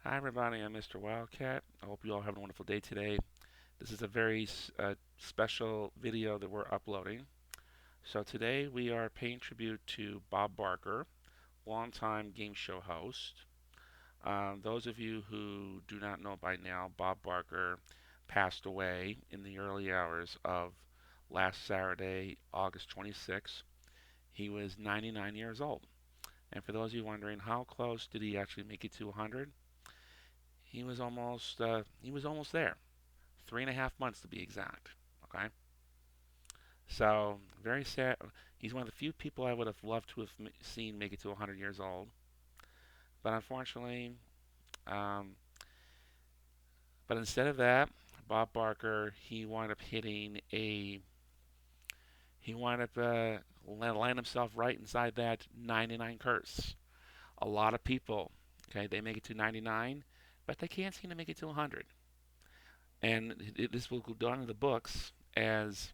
Hi everybody, I'm Mr. Wildcat. I hope you all have a wonderful day today. This is a very special video that we're uploading. So today we are paying tribute to Bob Barker, longtime game show host. Those of you who do not know by now, Bob Barker passed away in the early hours of last Saturday, August 26th. He was 99 years old. And for those of you wondering, how close did he actually make it to 100? He was almost there. 3.5 months to be exact. Okay, so very sad. He's one of the few people I would have loved to have seen make it to 100 years old, but unfortunately, um, but instead of that, Bob Barker he wound up hitting a he wound up landing himself right inside that 99 curse. A lot of people, okay, they make it to 99, but they can't seem to make it to 100, and this will go down in the books as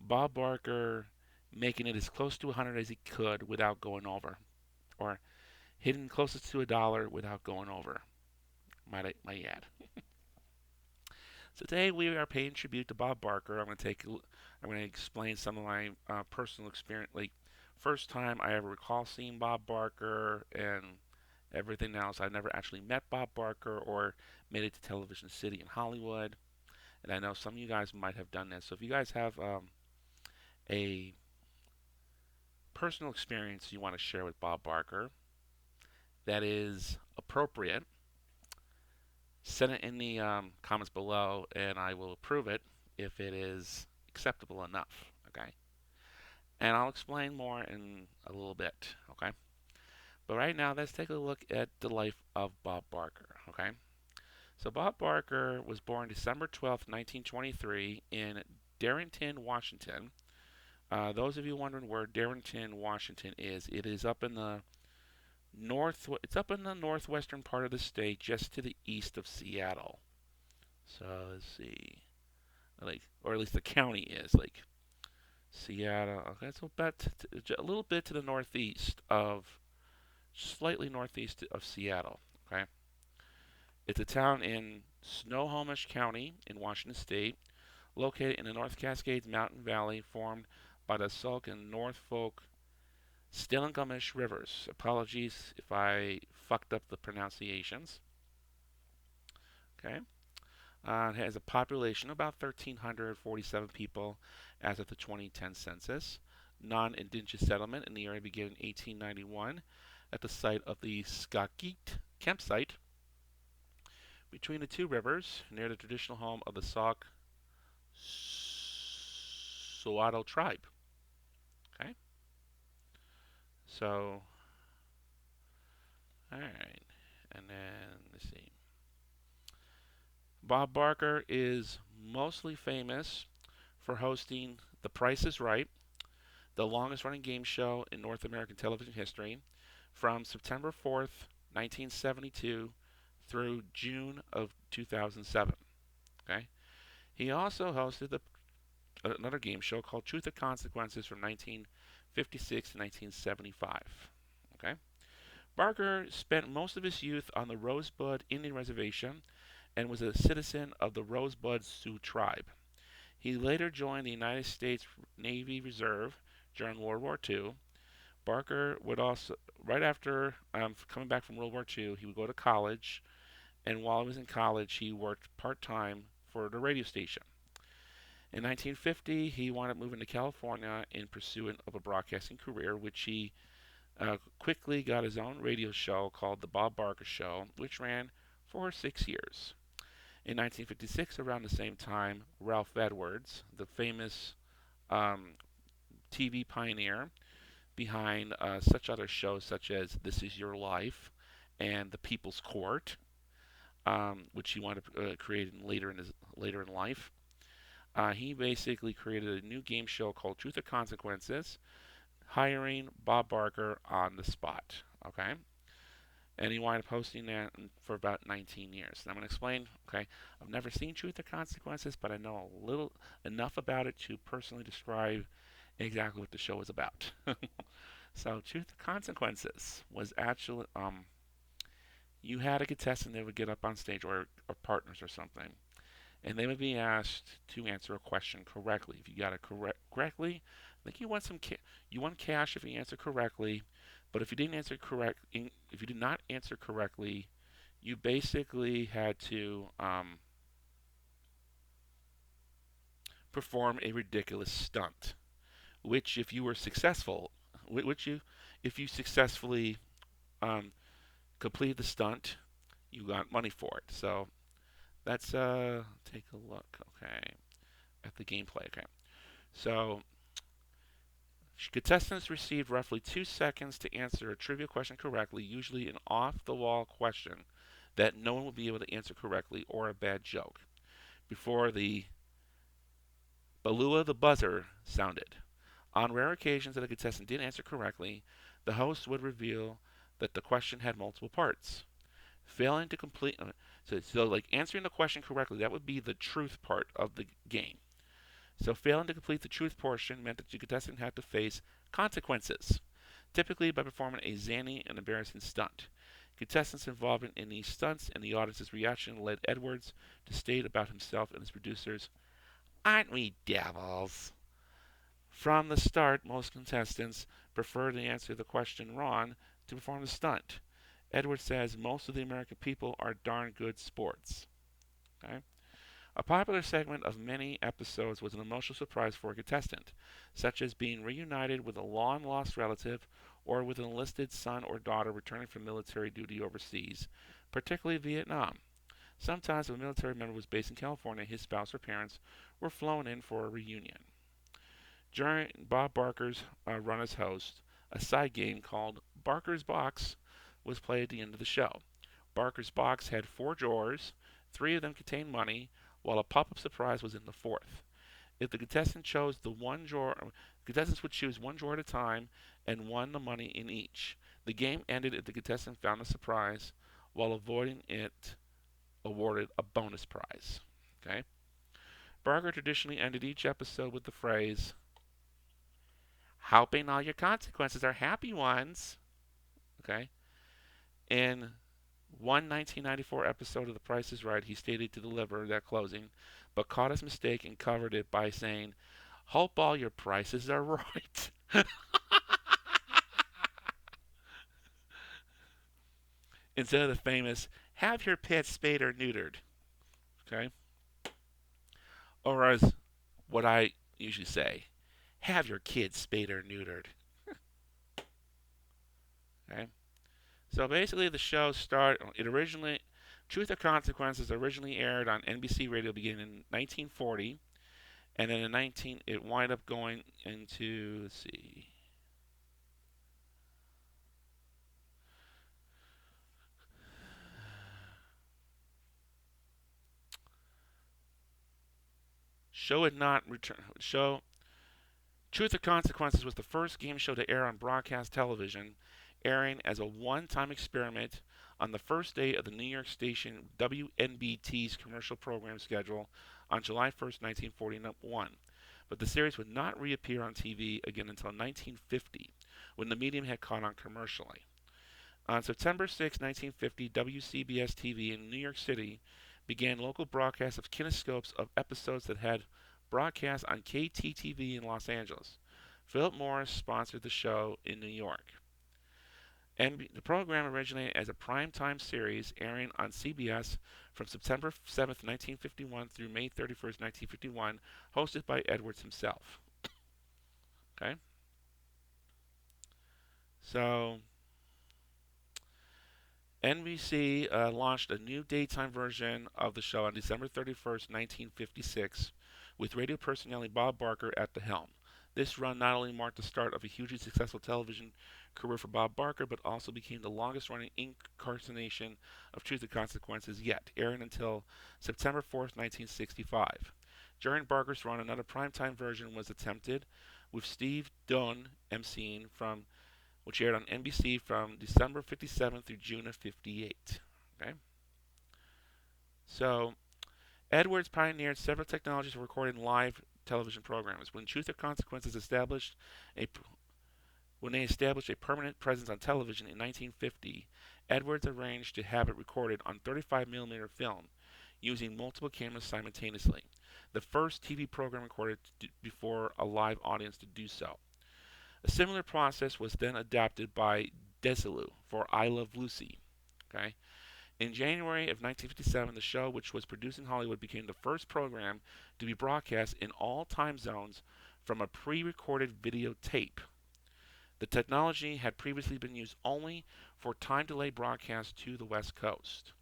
Bob Barker making it as close to 100 as he could without going over, or hitting closest to $1 without going over. Might add. So today we are paying tribute to Bob Barker. I'm going to explain some of my personal experience, like first time I ever recall seeing Bob Barker and everything else. I never actually met Bob Barker or made it to Television City in Hollywood, and I know some of you guys might have done this. So if you guys have a personal experience you want to share with Bob Barker that is appropriate, send it in the comments below and I will approve it if it is acceptable enough. Okay. And I'll explain more in a little bit. Okay. But right now, let's take a look at the life of Bob Barker. Okay. So Bob Barker was born December 12th, 1923 in Darrington, Washington. Those of you wondering where Darrington, Washington is, it is up in the it's up in the northwestern part of the state, just to the east of Seattle. So let's see, or at least the county is like Seattle. Okay, so about a little bit to the northeast of, slightly northeast of Seattle. Okay, it's a town in Snohomish County in Washington State, located in the North Cascades Mountain Valley, formed by the Sauk and Norfolk Stillinghamish rivers. Apologies if I fucked up the pronunciations. Okay. It has a population of about 1,347 people as of the 2010 census. Non-indigenous settlement in the area began in 1891 at the site of the Skagit campsite between the two rivers near the traditional home of the Sauk Soado tribe. Okay, so all right, and then let's see. Bob Barker is mostly famous for hosting The Price is Right, the longest running game show in North American television history, from September 4th, 1972 through June of 2007. Okay? He also hosted another game show called Truth or Consequences from 1956 to 1975. Okay? Barker spent most of his youth on the Rosebud Indian Reservation and was a citizen of the Rosebud Sioux tribe. He later joined the United States Navy Reserve during World War II. Barker would also, right after coming back from World War II, he would go to college, and while he was in college, he worked part time for the radio station. In 1950, he wound up moving to California in pursuit of a broadcasting career, which he quickly got his own radio show called The Bob Barker Show, which ran for 6 years. In 1956, around the same time, Ralph Edwards, the famous um, TV pioneer behind such other shows such as This Is Your Life and The People's Court, which he wound up creating later in life. He basically created a new game show called Truth or Consequences, hiring Bob Barker on the spot. Okay, and he wound up hosting that for about 19 years. And I'm going to explain. Okay, I've never seen Truth or Consequences, but I know a little enough about it to personally describe exactly what the show is about. So, Truth or Consequences was actually, you had a contestant that would get up on stage, or partners or something, and they would be asked to answer a question correctly. If you got it correctly, I think you won you won cash if you answered correctly. But if you didn't answer correct, if you did not answer correctly, you basically had to perform a ridiculous stunt. Which, if you were successful, which you, if you successfully um, completed the stunt, you got money for it. So let's take a look. Okay, at the gameplay. Okay, so contestants received roughly 2 seconds to answer a trivia question correctly, usually an off-the-wall question that no one will be able to answer correctly, or a bad joke, before the Balua the buzzer sounded. On rare occasions that a contestant did answer correctly, the host would reveal that the question had multiple parts. Failing to complete, so like answering the question correctly, that would be the truth part of the game. So failing to complete the truth portion meant that the contestant had to face consequences, typically by performing a zany and embarrassing stunt. Contestants involved in these stunts and the audience's reaction led Edwards to state about himself and his producers, "Aren't we devils?" From the start, most contestants prefer to answer the question wrong to perform the stunt. Edwards says most of the American people are darn good sports. Okay? A popular segment of many episodes was an emotional surprise for a contestant, such as being reunited with a long lost relative or with an enlisted son or daughter returning from military duty overseas, particularly Vietnam. Sometimes, if a military member was based in California, his spouse or parents were flown in for a reunion. During Bob Barker's run as host, a side game called Barker's Box was played at the end of the show. Barker's Box had 4 drawers, 3 of them contained money, while a pop-up surprise was in the fourth. If the contestant chose the one drawer, contestants would choose one drawer at a time and won the money in each. The game ended if the contestant found the surprise, while avoiding it awarded a bonus prize. Okay. Barker traditionally ended each episode with the phrase, "Hoping all your consequences are happy ones." Okay. In one 1994 episode of The Price is Right, he stated to deliver that closing, but caught his mistake and covered it by saying, "Hope all your prices are right." Instead of the famous, "Have your pet spayed or neutered." Okay. Or as what I usually say, "Have your kids spayed or neutered." Okay. So basically, the show Truth or Consequences originally aired on NBC Radio beginning in 1940, and then it wound up going into, let's see, show had not returned. Truth or Consequences was the first game show to air on broadcast television, airing as a one-time experiment on the first day of the New York station WNBT's commercial program schedule on July 1st, 1941. But the series would not reappear on TV again until 1950, when the medium had caught on commercially. On September 6, 1950, WCBS TV in New York City began local broadcasts of kinescopes of episodes that had broadcast on KTTV in Los Angeles. Philip Morris sponsored the show in New York. And the program originated as a primetime series airing on CBS from September 7th, 1951 through May 31st, 1951, hosted by Edwards himself. Okay? So, NBC launched a new daytime version of the show on December 31st, 1956, with radio personality Bob Barker at the helm. This run not only marked the start of a hugely successful television career for Bob Barker, but also became the longest running incarnation of Truth and Consequences yet, airing until September 4th, 1965. During Barker's run, another primetime version was attempted, with Steve Dunn emceeing, which aired on NBC from December 57 through June of 58. Okay? So, Edwards pioneered several technologies for recording live television programs. When they established a permanent presence on television in 1950, Edwards arranged to have it recorded on 35mm film using multiple cameras simultaneously. The first TV program recorded before a live audience to do so. A similar process was then adopted by Desilu for I Love Lucy. Okay? In January of 1957, the show, which was produced in Hollywood, became the first program to be broadcast in all time zones from a pre recorded videotape. The technology had previously been used only for time delay broadcasts to the West Coast.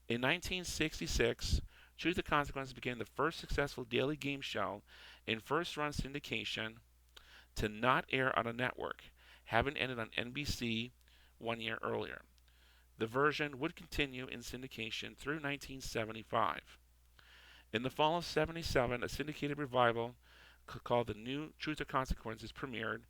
In 1966, Truth or Consequences became the first successful daily game show in first run syndication to not air on a network, having ended on NBC 1 year earlier. The version would continue in syndication through 1975. In the fall of '77, a syndicated revival called The New Truth or Consequences premiered,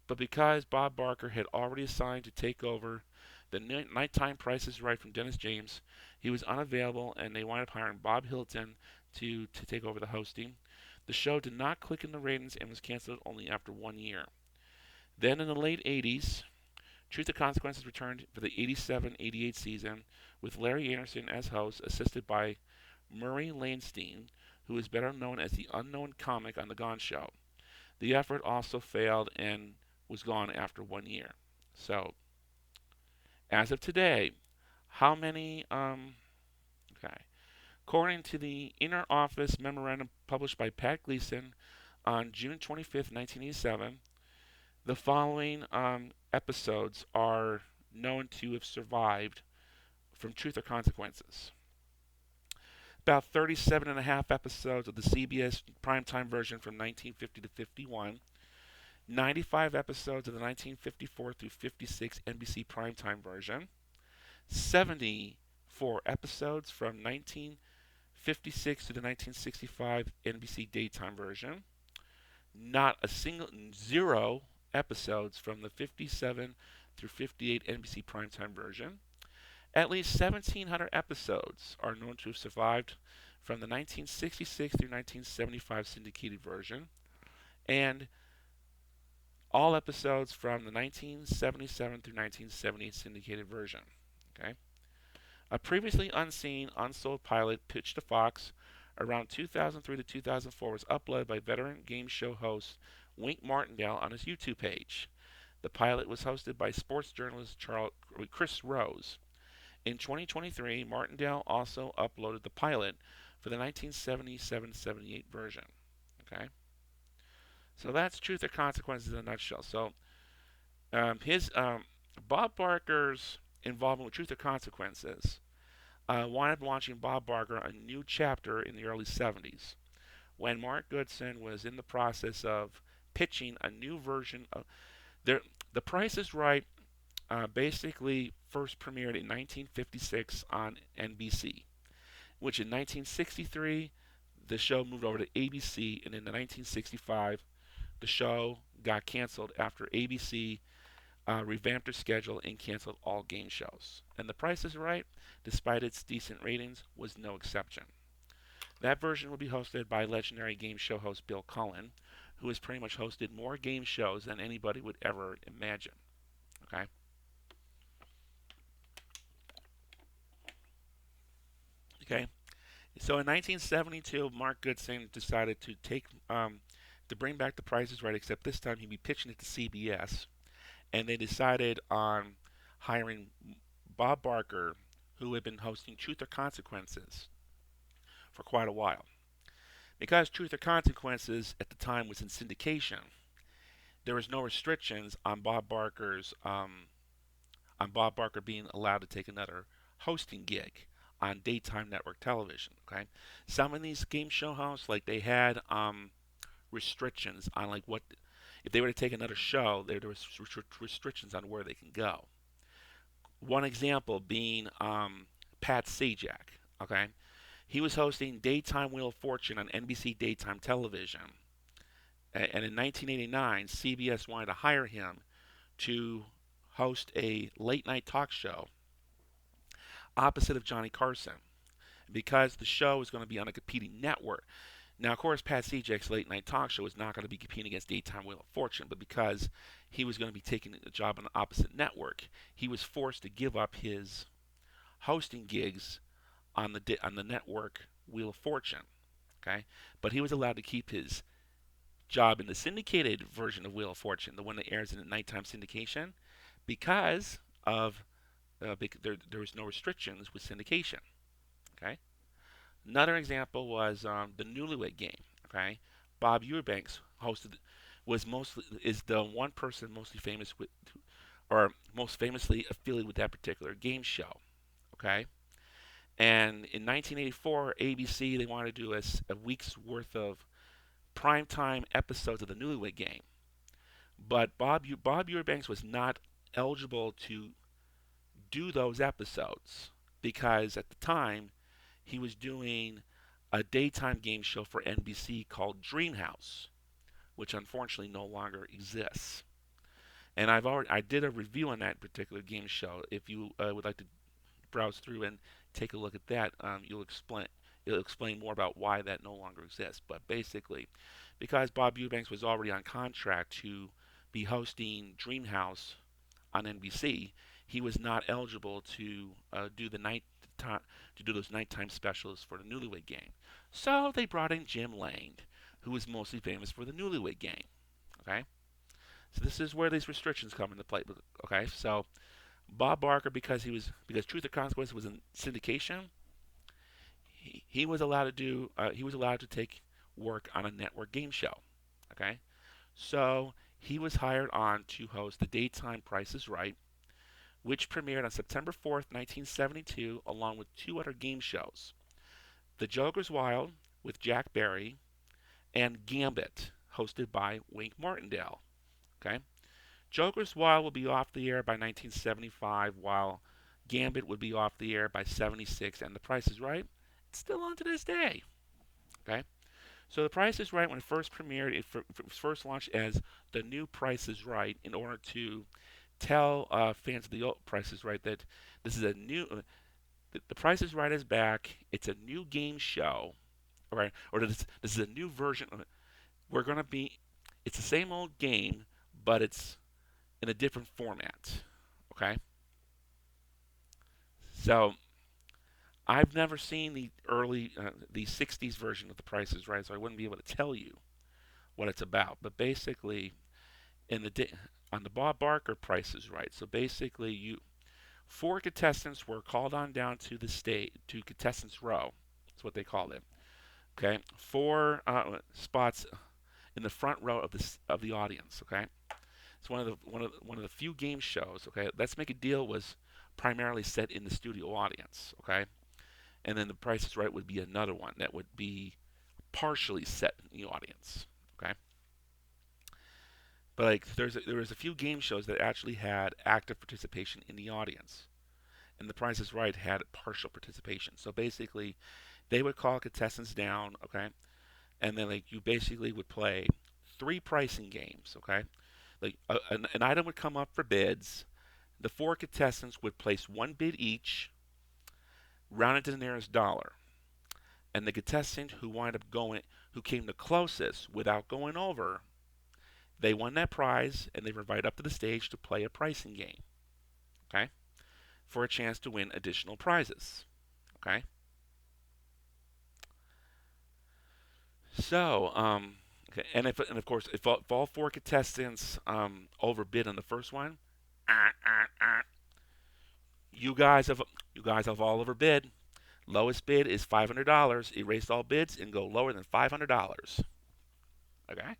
but because Bob Barker had already assigned to take over the nighttime Price is Right from Dennis James, he was unavailable and they wound up hiring Bob Hilton to take over the hosting. The show did not click in the ratings and was canceled only after 1 year. Then in the late 80s, Truth or Consequences returned for the 87-88 season with Larry Anderson as host, assisted by Murray Lansteen, who is better known as the unknown comic on The Gone Show. The effort also failed and was gone after 1 year. So, as of today, how many, okay. According to the Inner Office memorandum published by Pat Gleason on June 25th, 1987, the following episodes are known to have survived from Truth or Consequences. About 37 and a half episodes of the CBS primetime version from 1950 to 51, 95 episodes of the 1954 through 56 NBC primetime version, 74 episodes from 1956 to the 1965 NBC daytime version, not a single, zero episodes from the 57 through 58 NBC primetime version. At least 1,700 episodes are known to have survived from the 1966 through 1975 syndicated version, and all episodes from the 1977 through 1978 syndicated version. Okay. A previously unseen, unsold pilot pitched to Fox around 2003 to 2004 was uploaded by veteran game show host Wink Martindale on his YouTube page. The pilot was hosted by sports journalist Chris Rose. In 2023, Martindale also uploaded the pilot for the 1977-78 version. Okay, so that's Truth or Consequences in a nutshell. So his Bob Barker's involvement with Truth or Consequences wound up launching Bob Barker a new chapter in the early 70s when Mark Goodson was in the process of pitching a new version of The Price is Right. Basically first premiered in 1956 on NBC, which in 1963 the show moved over to ABC, and in 1965 the show got canceled after ABC revamped their schedule and canceled all game shows. And The Price is Right, despite its decent ratings, was no exception. That version will be hosted by legendary game show host Bill Cullen, who has pretty much hosted more game shows than anybody would ever imagine. Okay? Okay. So in 1972, Mark Goodson decided to bring back The Price is Right, except this time he'd be pitching it to CBS, and they decided on hiring Bob Barker, who had been hosting Truth or Consequences for quite a while. Because Truth or Consequences at the time was in syndication, there was no restrictions on Bob Barker being allowed to take another hosting gig on daytime network television. Okay, some of these game show hosts, like, they had restrictions on, like, what if they were to take another show. There was restrictions on where they can go. One example being Pat Sajak. Okay, he was hosting Daytime Wheel of Fortune on NBC daytime television, and in 1989, CBS wanted to hire him to host a late night talk show opposite of Johnny Carson. Because the show was going to be on a competing network, Now, of course, Pat Sajak's late night talk show was not going to be competing against Daytime Wheel of Fortune, but because he was going to be taking a job on the opposite network, he was forced to give up his hosting gigs on the network Wheel of Fortune. Okay, but he was allowed to keep his job in the syndicated version of Wheel of Fortune, the one that airs in the nighttime syndication, because of there was no restrictions with syndication. Okay. Another example was the Newlywed Game. Okay, Bob Eubanks hosted was mostly is the one person mostly famous with or most famously affiliated with that particular game show. Okay, and in 1984, ABC they wanted to do a week's worth of primetime episodes of the Newlywed Game, but Bob Eubanks was not eligible to do those episodes because at the time he was doing a daytime game show for NBC called Dreamhouse, which unfortunately no longer exists. And I did a review on that particular game show. If you would like to browse through and take a look at that, it'll explain more about why that no longer exists. But basically, because Bob Eubanks was already on contract to be hosting Dreamhouse on NBC, he was not eligible to do the night to do those nighttime specials for the Newlywed Game. So they brought in Jim Lane, who was mostly famous for the Newlywed Game. Okay, so this is where these restrictions come into play. Okay, so Bob Barker, because Truth or Consequences was in syndication, he was allowed to he was allowed to take work on a network game show. Okay, so he was hired on to host the daytime Price is Right, which premiered on September 4th, 1972, along with two other game shows: The Joker's Wild with Jack Barry and Gambit, hosted by Wink Martindale. Okay, Joker's Wild will be off the air by 1975, while Gambit would be off the air by 76, and The Price is Right, it's still on to this day. Okay, so The Price is Right, when it first premiered, it was first launched as The New Price is Right in order to tell fans of the old Price is Right that this is a new, the Price is Right is back. It's a new game show, right? Or this is a new version. We're gonna be, it's the same old game, but it's in a different format. Okay, so I've never seen the '60s version of The Price is Right, so I wouldn't be able to tell you what it's about. But basically, in on the Bob Barker Price is Right, so basically you four contestants were called on down to the state to contestants row. That's what they called it. Okay, four spots in the front row of the audience. Okay, it's one of the few game shows. Okay, Let's Make a Deal was primarily set in the studio audience. Okay, and then The Price is Right would be another one that would be partially set in the audience. Okay, but like there was a few game shows that actually had active participation in the audience, and The Price is Right had partial participation. So basically, they would call contestants down, okay, and then like you basically would play three pricing games, okay. Like an item would come up for bids. The four contestants would place one bid each, rounded to the nearest dollar, and the contestant who came the closest without going over, they won that prize, and they were invited up to the stage to play a pricing game, okay, for a chance to win additional prizes, okay. So, okay, and of course, if all four contestants overbid on the first one, uh, uh, you guys have all overbid. Lowest bid is $500. Erase all bids and go lower than $500. Okay.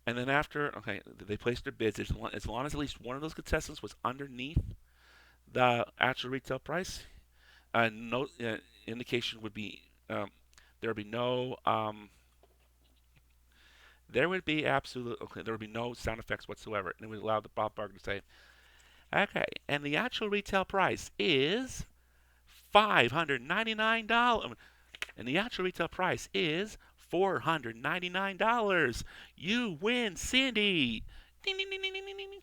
And then after, okay, they placed their bids. As long as at least one of those contestants was underneath the actual retail price, no indication would be there would be no there would be absolute okay, there would be no sound effects whatsoever, and it would allow the Bob Barker to say, okay, and the actual retail price is $599, and the actual retail price is $499. You win, Cindy. Ding, ding, ding, ding, ding, ding.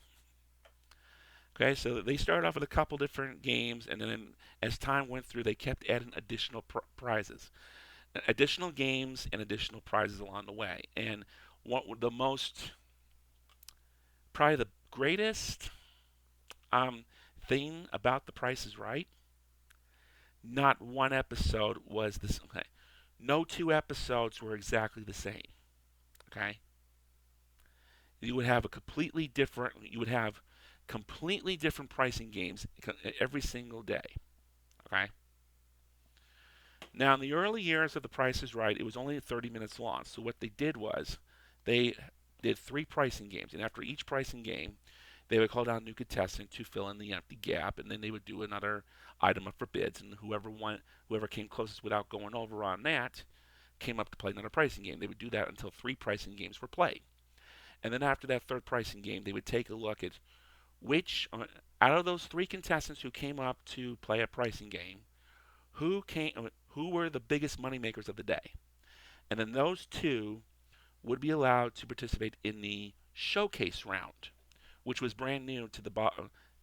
Okay, so they started off with a couple different games, and then as time went through, they kept adding additional prizes. additional games and additional prizes along the way. And what the most, probably the greatest um, thing about The Price is Right, not one episode was this. Okay, no two episodes were exactly the same. Okay, you would have a completely different. You would have completely different pricing games every single day. Okay. Now, in the early years of The Price is Right, it was only 30 minutes long. So what they did was they did 3 pricing games, and after each pricing game, they would call down a new contestant to fill in the empty gap, and then they would do another item up for bids, and whoever came closest without going over on that came up to play another pricing game. They would do that until 3 pricing games were played, and then after that third pricing game, they would take a look at which out of those 3 contestants who came up to play a pricing game, who were the biggest money makers of the day, and then those 2 would be allowed to participate in the showcase round, which was brand new to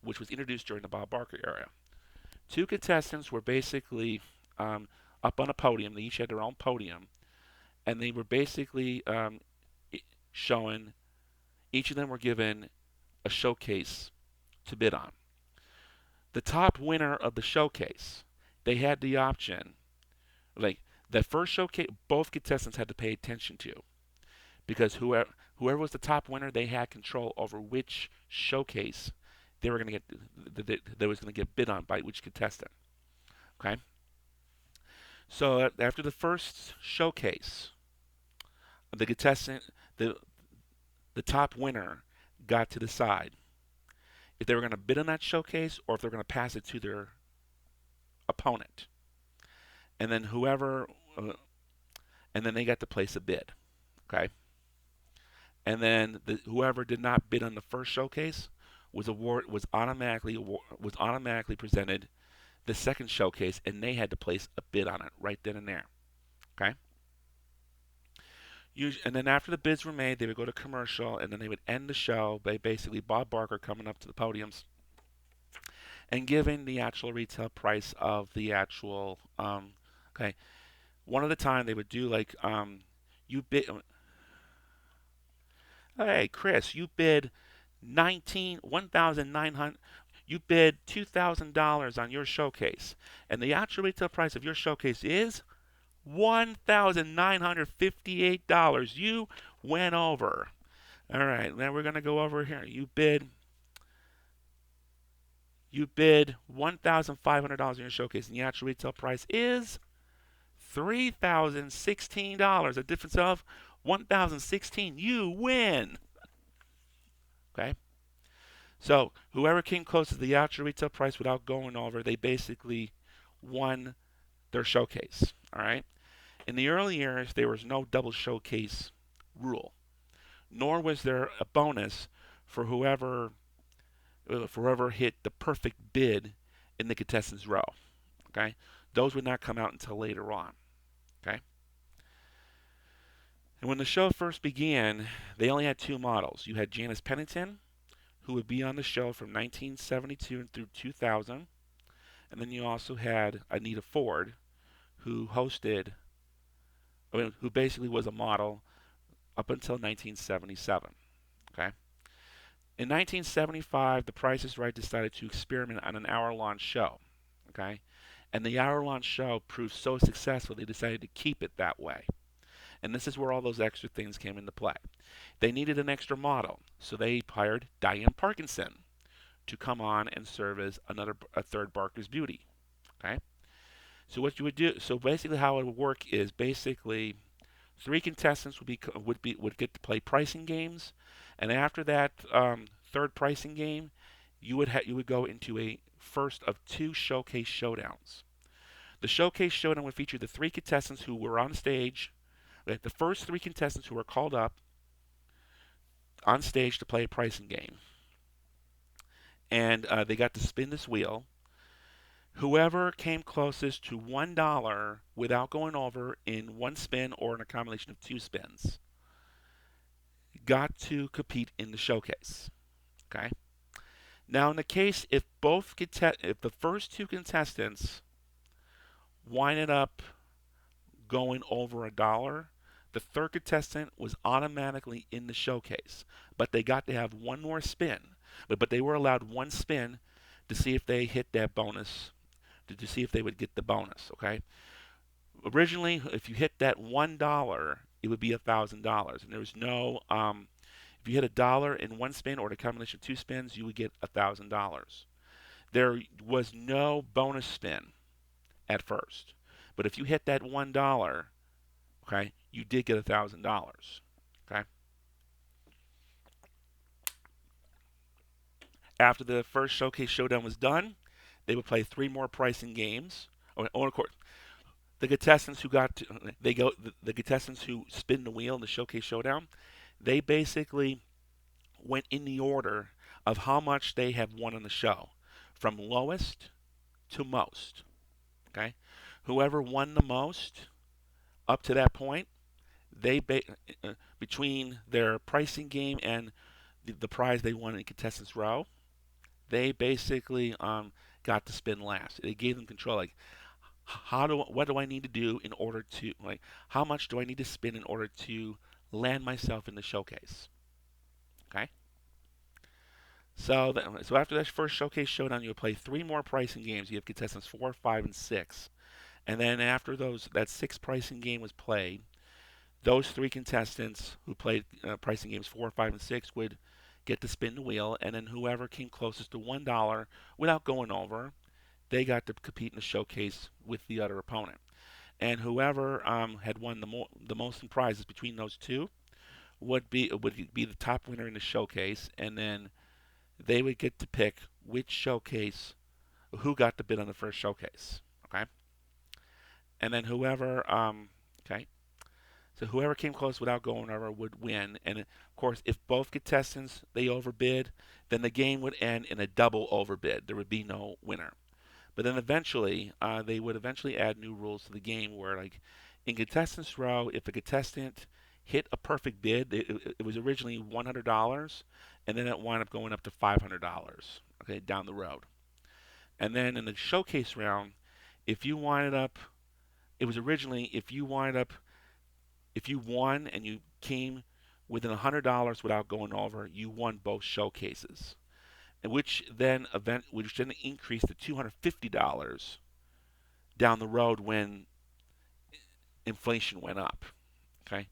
which was introduced during the Bob Barker era. 2 contestants were basically up on a podium. They each had their own podium, and they were basically showing. Each of them were given a showcase to bid on. The top winner of the showcase, they had the option, like the first showcase, both contestants had to pay attention to, because whoever was the top winner, they had control over which showcase they were going to get that was going to get bid on by which contestant. Okay, so after the first showcase, the contestant, the top winner, got to decide if they were going to bid on that showcase or if they're going to pass it to their opponent, and then and then they got to place a bid. Okay, and then whoever did not bid on the first showcase was automatically presented the second showcase, and they had to place a bid on it right then and there. Okay. And then after the bids were made, they would go to commercial, and then they would end the show by basically Bob Barker coming up to the podiums and giving the actual retail price of the actual. Okay, one at a time they would do like you bid. Hey Chris, you bid 1,900. You bid $2,000 on your showcase, and the actual retail price of your showcase is $1,958. You went over. All right, now we're going to go over here. You bid $1,500 in your showcase, and the actual retail price is $3,016. A difference of $1,016. You win. Okay. So whoever came close to the actual retail price without going over, they basically won their showcase. All right. In the early years, there was no double showcase rule, nor was there a bonus for whoever hit the perfect bid in the contestants row. Okay, those would not come out until later on. Okay, and when the show first began, they only had 2 models. You had Janice Pennington, who would be on the show from 1972 through 2000, and then you also had Anita Ford, who who basically was a model up until 1977. Okay. In 1975, The Price is Right decided to experiment on an hour-long show. Okay, and the hour-long show proved so successful they decided to keep it that way. And this is where all those extra things came into play. They needed an extra model, so they hired Diane Parkinson to come on and serve as a third Barker's Beauty. Okay, so what you would do, so basically how it would work is basically 3 contestants would get to play pricing games, and after that third pricing game, you would go into a first of 2 showcase showdowns. The showcase showdown would feature the 3 contestants who were on stage, the first 3 contestants who were called up on stage to play a pricing game, and they got to spin this wheel. Whoever came closest to $1 without going over in 1 spin or in a combination of 2 spins got to compete in the showcase. Okay. Now, in the case if the first 2 contestants winded up going over $1, the third contestant was automatically in the showcase. But they got to have one more spin. But they were allowed one spin to see if they hit that bonus, to see if they would get the bonus. Okay. Originally, if you hit that $1, it would be $1,000, and there was no. If you hit $1 in one spin or the combination of two spins, you would get $1,000. There was no bonus spin at first, but if you hit that $1, okay, you did get $1,000. Okay. After the first showcase showdown was done, they would play three more pricing games. Of course, the contestants who got to, they go the contestants who spin the wheel in the showcase showdown, they basically went in the order of how much they have won on the show, from lowest to most. Okay, whoever won the most up to that point, they between their pricing game and the prize they won in contestants row, they basically got to spin last. They gave them control. Like, what do I need to do in order to, like, how much do I need to spin in order to land myself in the showcase? Okay. So after that first showcase showdown, you'll play three more pricing games. You have contestants 4, 5, and 6, and then after that sixth pricing game was played, those three contestants who played pricing games 4, 5, and 6 would get to spin the wheel, and then whoever came closest to $1 without going over, they got to compete in the showcase with the other opponent. And whoever had won the most in prizes between those two would be the top winner in the showcase, and then they would get to pick which showcase, who got the bid on the first showcase. Okay, and then okay, so whoever came close without going over would win. And of course, if both contestants they overbid, then the game would end in a double overbid. There would be no winner. But then eventually, they would eventually add new rules to the game where, like, in contestants row, if a contestant hit a perfect bid, it was originally $100, and then it wound up going up to $500. Okay, down the road. And then in the showcase round, if you winded up, it was originally if you won and you came within $100 without going over, you won both showcases, which then increased to $250 down the road when inflation went up. Okay,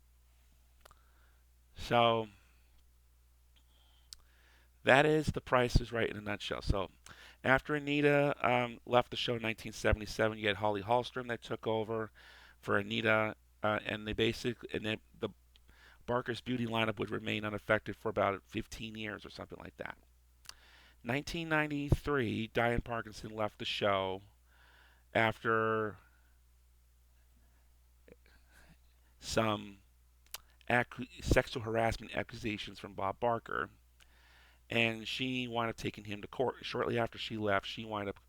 so that is The Price is Right in a nutshell. So after Anita left the show in 1977, you had Holly Hallstrom that took over for Anita, and the Barker's beauty lineup would remain unaffected for about 15 years or something like that. 1993, Diane Parkinson left the show after some sexual harassment accusations from Bob Barker, and she wound up taking him to court. Shortly after she left, she wound up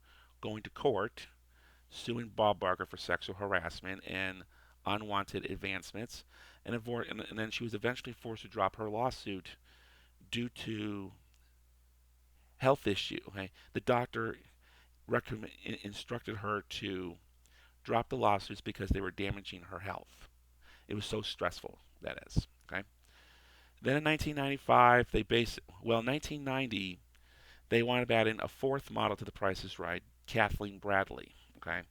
going to court, suing Bob Barker for sexual harassment and unwanted advancements, and then she was eventually forced to drop her lawsuit due to health issue. Okay? The doctor instructed her to drop the lawsuits because they were damaging her health. It was so stressful, that is. Okay. Then in 1995, 1990, they wound up adding a fourth model to The Price is Right, Kathleen Bradley. Okay.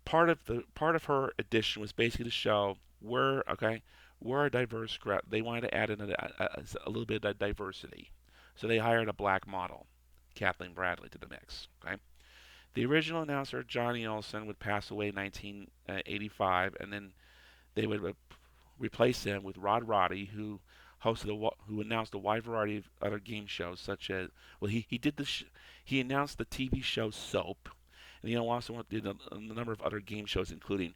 Part of her addition was basically to show we're a diverse crowd. They wanted to add in a little bit of diversity, so they hired a black model, Kathleen Bradley, to the mix. Okay. The original announcer, Johnny Olson, would pass away in 1985, and then they would replace him with Rod Roddy, who who announced a wide variety of other game shows, such as he announced the TV show Soap, and he also did a number of other game shows, including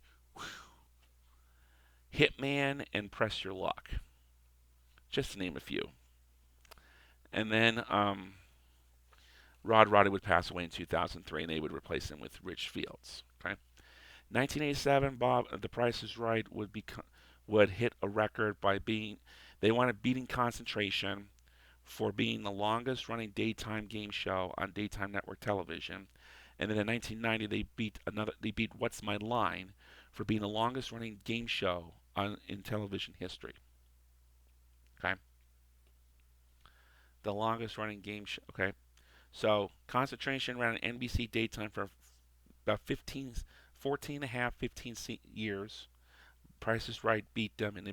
Hitman and Press Your Luck, just to name a few. And then Rod Roddy would pass away in 2003, and they would replace him with Rich Fields. Okay, 1987, The Price is Right would hit a record by beating Concentration for being the longest running daytime game show on daytime network television. And then in 1990, they beat What's My Line, for being the longest running game show in television history. Okay, the longest running game show. Okay, so concentration ran on NBC daytime for about 15, 14 and a half, 15 years. Price is Right beat them, and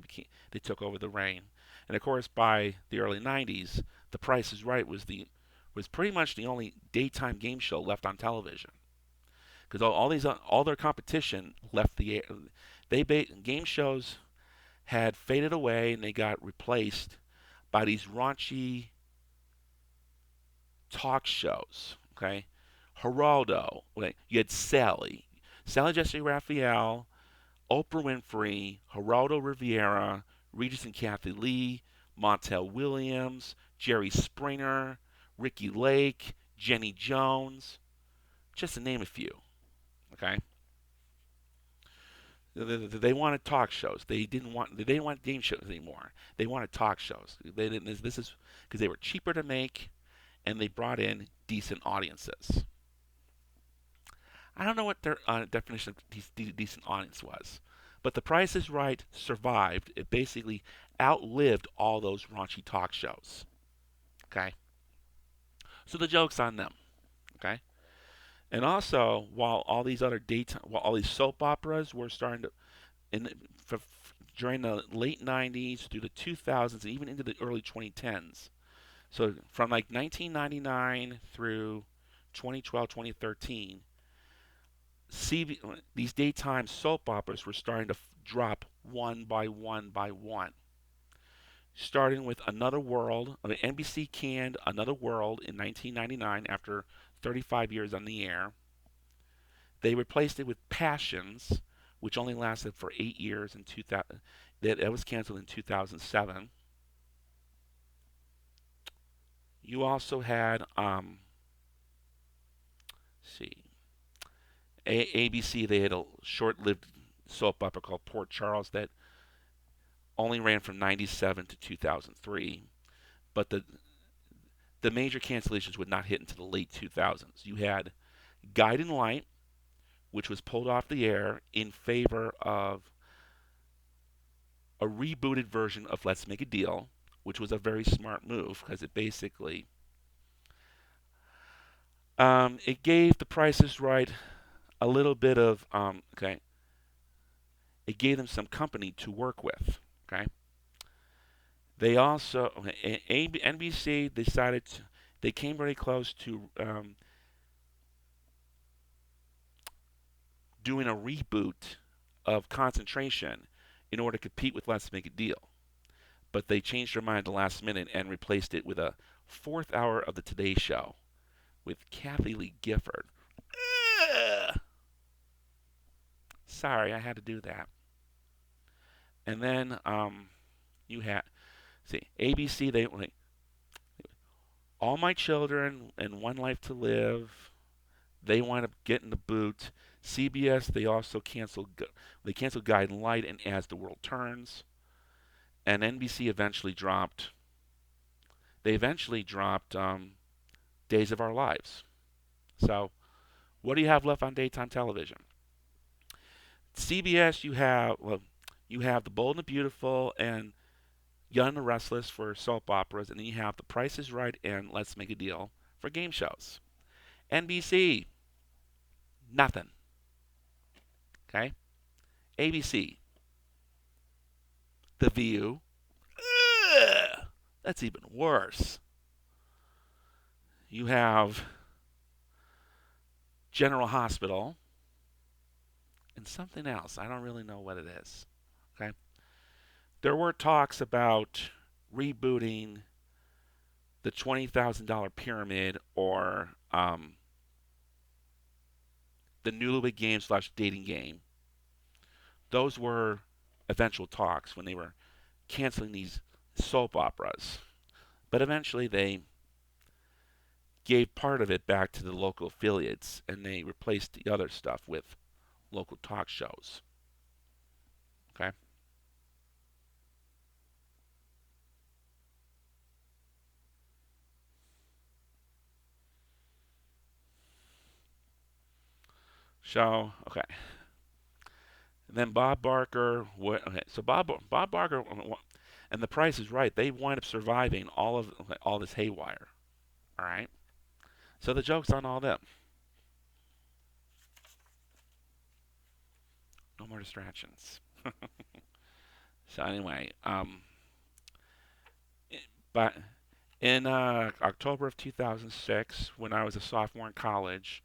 they took over the reign. And of course, by the early '90s, The Price is Right was pretty much the only daytime game show left on television because all their competition left the air. Game shows had faded away and they got replaced by these raunchy talk shows. Okay, Geraldo. Okay, you had Sally Jesse Raphael, Oprah Winfrey, Geraldo Rivera, Regis and Kathy Lee, Montel Williams, Jerry Springer, Ricky Lake, Jenny Jones, just to name a few. Okay, they wanted talk shows. They didn't want game shows anymore. They wanted talk shows. They didn't. This is because they were cheaper to make and they brought in decent audiences. I don't know what their definition of decent audience was, but The Price is Right survived. It basically outlived all those raunchy talk shows. Okay, so the joke's on them. Okay, and also while all these soap operas were starting to in for, during the late '90s through the 2000s and even into the early 2010s. So from like 1999 through 2012, 2013, these daytime soap operas were starting to drop one by one by one. Starting with Another World, NBC canned Another World in 1999 after 35 years on the air. They replaced it with Passions, which only lasted for 8 years in 2000. That was canceled in 2007. You also had, see, ABC. They had a short-lived soap opera called Port Charles that only ran from '97 to 2003. But the major cancellations would not hit until the late 2000s. You had Guiding Light, which was pulled off the air in favor of a rebooted version of Let's Make a Deal, which was a very smart move because it gave The Price is Right a little bit of okay. It gave them some company to work with. Okay. They also NBC decided they came very close to doing a reboot of Concentration in order to compete with Let's Make a Deal. But they changed their mind at the last minute and replaced it with a fourth hour of the Today Show with Kathy Lee Gifford. Ugh. Sorry, I had to do that. And then you had ABC. They like All My Children and One Life to Live. They wind up getting the boot. CBS. They canceled Guiding Light and As the World Turns. And NBC eventually dropped. They eventually dropped Days of Our Lives. So, what do you have left on daytime television? CBS, you have The Bold and the Beautiful and Young and the Restless for soap operas, and then you have The Price is Right and Let's Make a Deal for game shows. NBC, nothing. Okay? ABC, The View. Ugh, that's even worse. You have General Hospital and something else. I don't really know what it is. Okay? There were talks about rebooting the $20,000 pyramid or the Newlywed Game / dating game. Those were eventual talks when they were canceling these soap operas. But eventually they gave part of it back to the local affiliates and they replaced the other stuff with local talk shows. Okay? So, okay. And then Bob Barker, okay, so Bob Barker and The Price is Right. They wind up surviving all this haywire. All right. So the joke's on all them. No more distractions. So anyway, but in October of 2006, when I was a sophomore in college,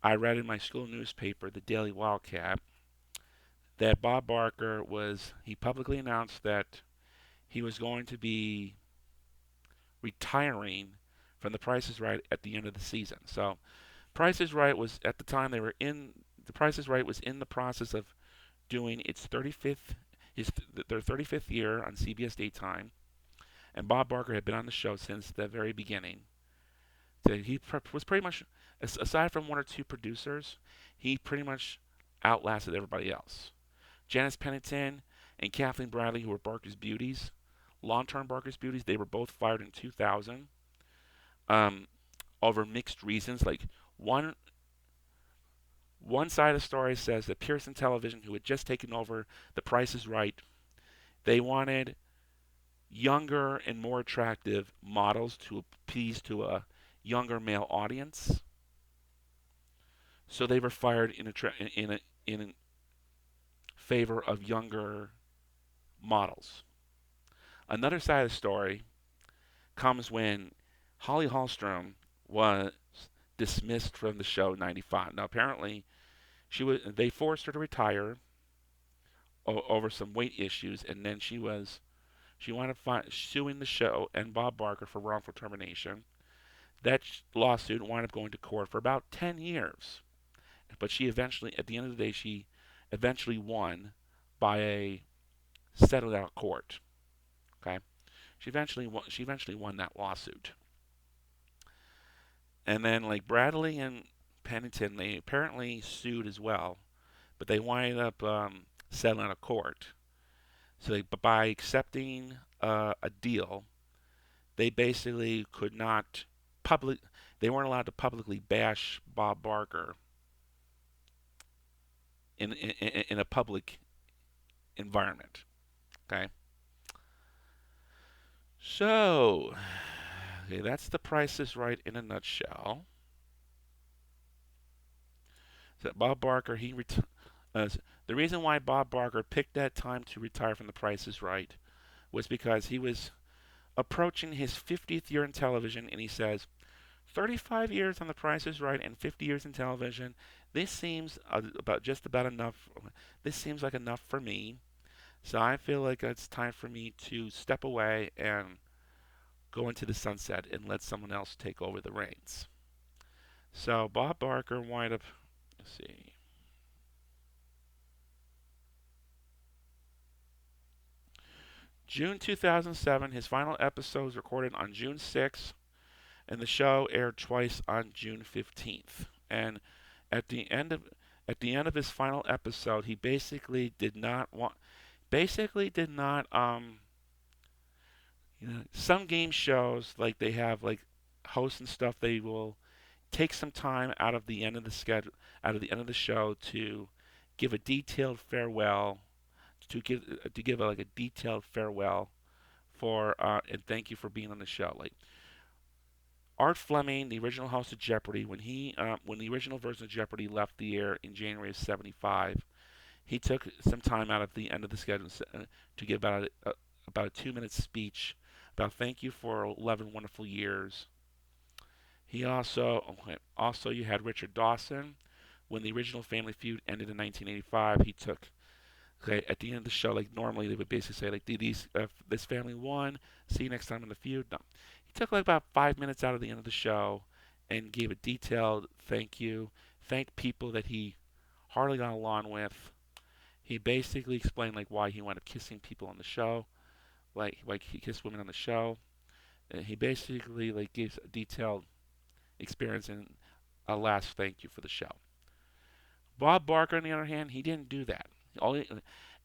I read in my school newspaper, the Daily Wildcat, that Bob Barker he publicly announced that he was going to be retiring from The Price is Right at the end of the season. So Price is Right was at the time they were in The Price is Right was in the process of doing its 35th their 35th year on CBS daytime, and Bob Barker had been on the show since the very beginning. So he was pretty much, aside from one or two producers, he pretty much outlasted everybody else. Janice Pennington and Kathleen Bradley, who were Barker's beauties, long-term Barker's beauties, they were both fired in 2000 um, over mixed reasons. Like one one side of the story says that Pearson Television, who had just taken over The Price is Right, they wanted younger and more attractive models to appease to a younger male audience. So they were fired in favor of younger models. Another side of the story comes when Holly Hallstrom was dismissed from the show in '95. Now apparently they forced her to retire over some weight issues, and then she wound up suing the show and Bob Barker for wrongful termination. That lawsuit wound up going to court for about 10 years. But she eventually, at the end of the day, she eventually won by a settled out court. Okay, she eventually won that lawsuit. And then like Bradley and Pennington, they apparently sued as well, but they wind up settling out of court. So by accepting a deal, they basically could not public. They weren't allowed to publicly bash Bob Barker in a public environment. Okay, so okay, that's The Price is Right in a nutshell. So Bob Barker, uh, the reason why Bob Barker picked that time to retire from The Price is Right was because he was approaching his 50th year in television, and he says, 35 years on The Price is Right and 50 years in television. This seems about enough. This seems like enough for me. So I feel like it's time for me to step away and go into the sunset and let someone else take over the reins. So Bob Barker wind up, let's see, June 2007. His final episode was recorded on June 6th, and the show aired twice on June 15th. And at the end of at the end of his final episode, he basically did not some game shows like they have like hosts and stuff, they will take some time out of the end of the schedule out of the end of the show to give a detailed farewell like a detailed farewell for and thank you for being on the show. Like Art Fleming, the original host of Jeopardy, when the original version of Jeopardy left the air in January of '75, he took some time out of the end of the schedule to give about a 2 minute speech about thank you for 11 wonderful years. He also you had Richard Dawson when the original Family Feud ended in 1985. He took okay at the end of the show, like normally they would basically say like this family won. See you next time in the feud. No, he took like about 5 minutes out of the end of the show and gave a detailed thank you. Thanked people that he hardly got along with. He basically explained like why he wound up kissing people on the show, like he kissed women on the show. He basically like gives a detailed experience and a last thank you for the show. Bob Barker, on the other hand, he didn't do that.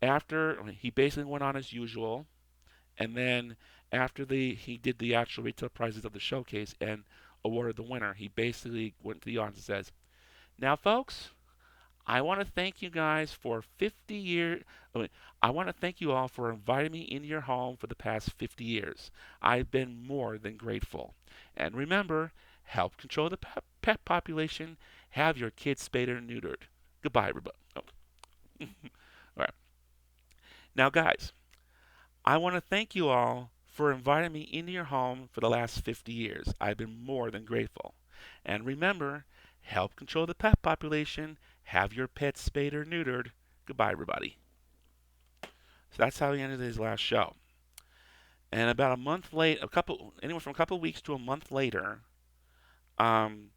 After he basically went on as usual, and then after he did the actual retail prizes of the showcase and awarded the winner, he basically went to the audience and says, "Now, folks, I want to thank you guys for 50 years. I want to thank you all for inviting me into your home for the past 50 years. I've been more than grateful. And remember, help control the pet population. Have your kids spayed or neutered. Goodbye, everybody. Oh. All right. Now, guys, I want to thank you all for inviting me into your home for the last 50 years. I've been more than grateful. And remember, help control the pet population. Have your pets spayed or neutered. Goodbye, everybody. So that's how we ended his last show. And about a month late, anywhere from a couple of weeks to a month later, um,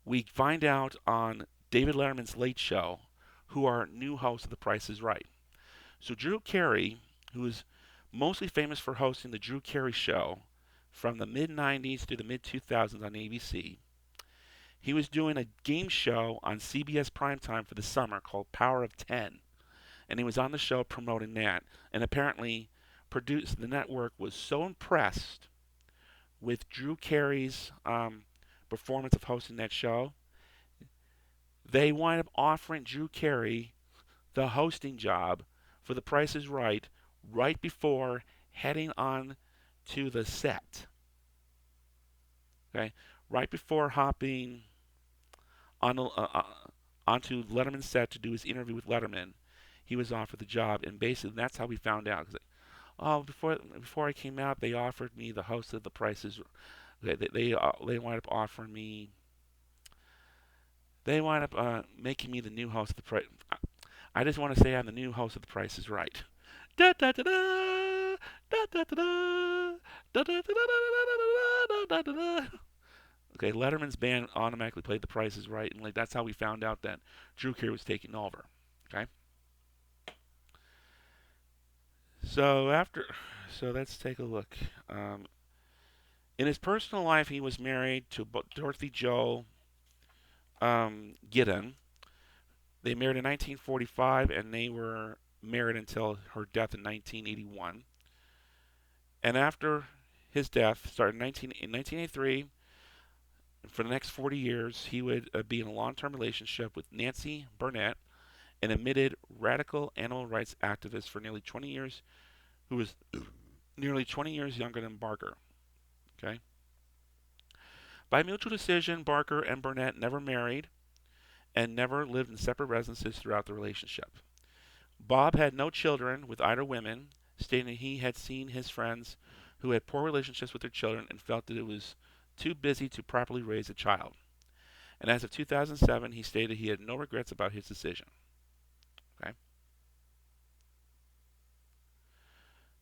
we find out on David Letterman's Late Show who our new host of The Price is Right. So Drew Carey, who is mostly famous for hosting the Drew Carey Show from the mid 90s to the mid 2000s on ABC, he was doing a game show on CBS primetime for the summer called Power of 10. And he was on the show promoting that. And apparently, the network was so impressed with Drew Carey's performance of hosting that show, they wind up offering Drew Carey the hosting job for The Price is Right right before heading on to the set. Okay, right before hopping on onto Letterman's set to do his interview with Letterman, he was offered the job, and basically that's how we found out. Oh, before I came out, they offered me the host of The Price is. They wind up offering me. They wind up making me the new host of The Price. I just want to say I'm the new host of The Price is Right. Da da da da da da da da da da da da da. Okay, Letterman's band automatically played The Price is Right, and like that's how we found out that Drew Carey was taking over. Okay, so let's take a look. In his personal life, he was married to Dorothy Jo Giddon. They married in 1945, and they were married until her death in 1981. And after his death, started in 1983, for the next 40 years, he would be in a long-term relationship with Nancy Burnett, an admitted radical animal rights activist for nearly 20 years, who was nearly 20 years younger than Barker. Okay. By mutual decision, Barker and Burnett never married and never lived in separate residences throughout the relationship. Bob had no children with either women, stating he had seen his friends who had poor relationships with their children and felt that it was too busy to properly raise a child. And as of 2007, he stated he had no regrets about his decision. Okay.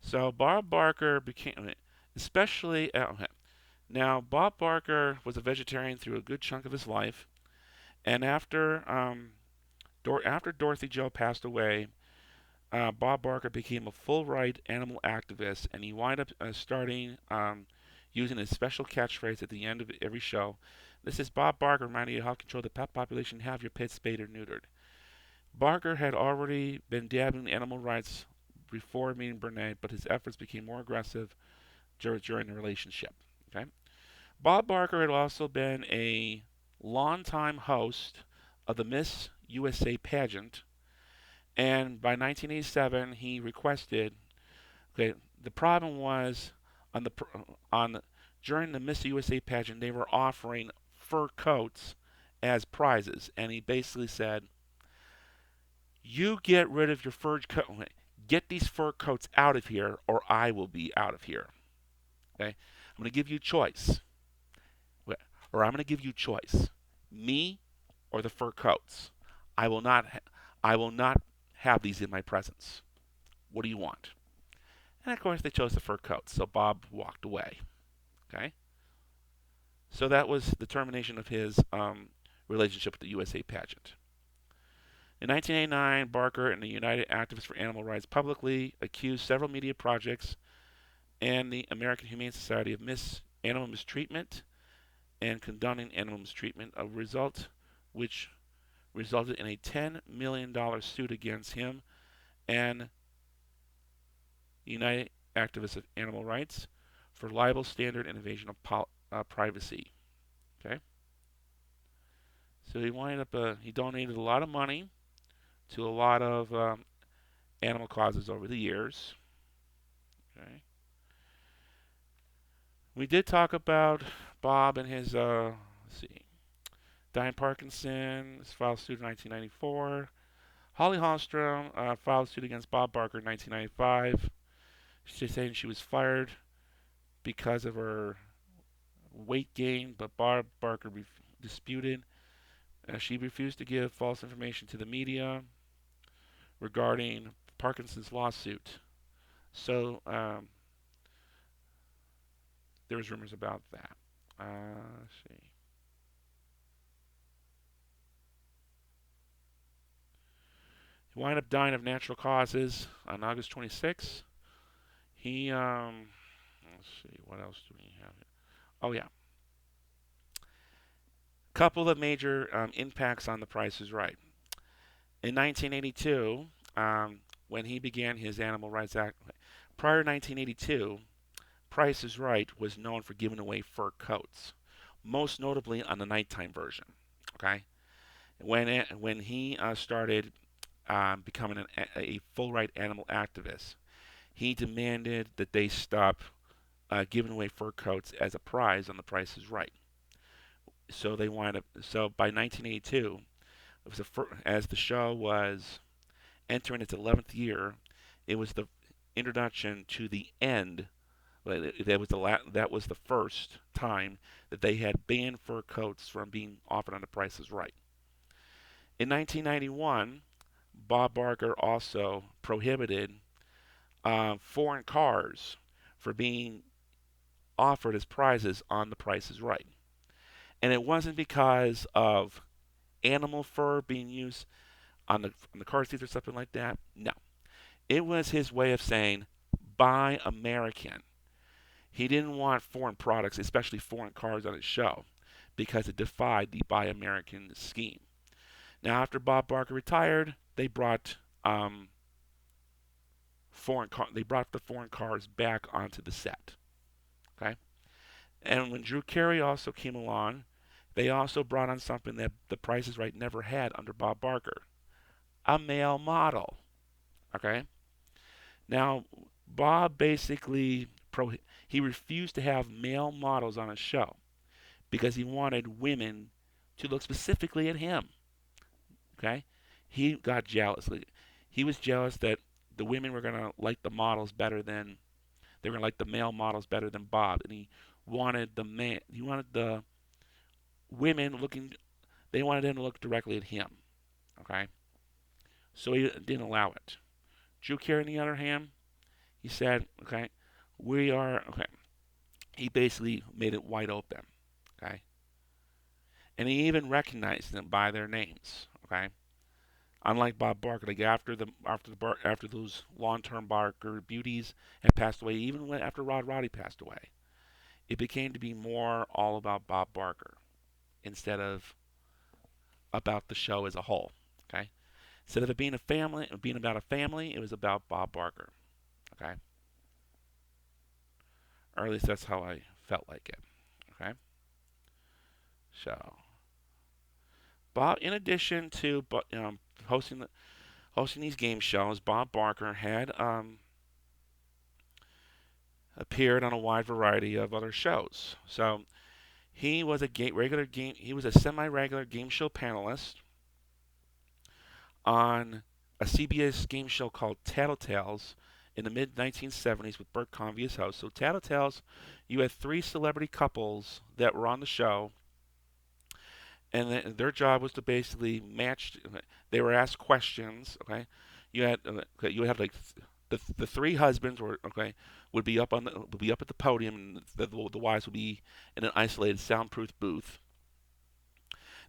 So Bob Barker became, especially now Bob Barker was a vegetarian through a good chunk of his life, and after Dorothy Jo passed away, Bob Barker became a full-right animal activist, and he wound up starting using his special catchphrase at the end of every show. This is Bob Barker reminding you how to control the pet population, have your pets spayed or neutered. Barker had already been dabbling in animal rights before meeting Burnett, but his efforts became more aggressive during the relationship. Okay, Bob Barker had also been a longtime host of the Miss USA pageant, and by 1987 he requested. Okay, the problem was on the on during the Miss USA pageant they were offering fur coats as prizes, and he basically said, "You get rid of your fur coat, get these fur coats out of here, or I will be out of here." Okay, I'm going to give you a choice, or I'm going to give you choice, me or the fur coats. I will not. I will not have these in my presence. What do you want? And of course, they chose the fur coats, so Bob walked away. Okay, so that was the termination of his relationship with the USA pageant. In 1989, Barker and the United Activists for Animal Rights publicly accused several media projects and the American Humane Society of animal mistreatment and condoning animal mistreatment, a result which resulted in a $10 million suit against him and United Activists of Animal Rights for libel, standard, and invasion of privacy. Okay. So he wind up he donated a lot of money to a lot of animal causes over the years. Okay. We did talk about Bob and his let's see, Diane Parkinson filed suit in 1994. Holly Hallstrom filed suit against Bob Barker in 1995. She's saying she was fired because of her weight gain, but Bob Barker disputed. She refused to give false information to the media regarding Parkinson's lawsuit. So there was rumors about that. Let's see. He wound up dying of natural causes on August 26th. He let's see, what else do we have here? Oh yeah, couple of major impacts on The Price is Right. In 1982, when he began his Animal Rights Act, prior to 1982, Price is Right was known for giving away fur coats, most notably on the nighttime version. Okay, when he started becoming a full right animal activist, he demanded that they stop giving away fur coats as a prize on The Price is Right. So they wind up. So by 1982, it was as the show was entering its 11th year, it was the introduction to the end. That was the first time that they had banned fur coats from being offered on The Price is Right. In 1991, Bob Barker also prohibited foreign cars for being offered as prizes on The Price is Right. And it wasn't because of animal fur being used on the car seats or something like that. No, it was his way of saying buy American. He didn't want foreign products, especially foreign cars, on his show because it defied the buy American scheme. Now, after Bob Barker retired, they brought the foreign cars back onto the set. Okay, and when Drew Carey also came along, they also brought on something that The Price is Right never had under Bob Barker, a male model. Okay, now Bob basically he refused to have male models on his show because he wanted women to look specifically at him. Okay, he got jealous. He was jealous that the women were gonna like the models better than they were gonna like the male models better than Bob, and he wanted the man. He wanted the women looking. They wanted him to look directly at him. Okay, so he didn't allow it. Drew Carey, on the other hand, he said, "Okay, we are okay." He basically made it wide open. Okay, and he even recognized them by their names. Okay, unlike Bob Barker, like after those long-term Barker beauties had passed away, even after Rod Roddy passed away, it became to be more all about Bob Barker instead of about the show as a whole. Okay, instead of it being about a family, it was about Bob Barker. Okay, or at least that's how I felt like it. Okay, so Bob, in addition to hosting these game shows, Bob Barker had appeared on a wide variety of other shows. So he was he was a semi-regular game show panelist on a CBS game show called Tattletales in the mid 1970s with Bert Convy as host. So Tattletales, you had three celebrity couples that were on the show, and their job was to basically match. They were asked questions. Okay, you had like the three husbands were okay would be up at the podium, and the wives would be in an isolated soundproof booth.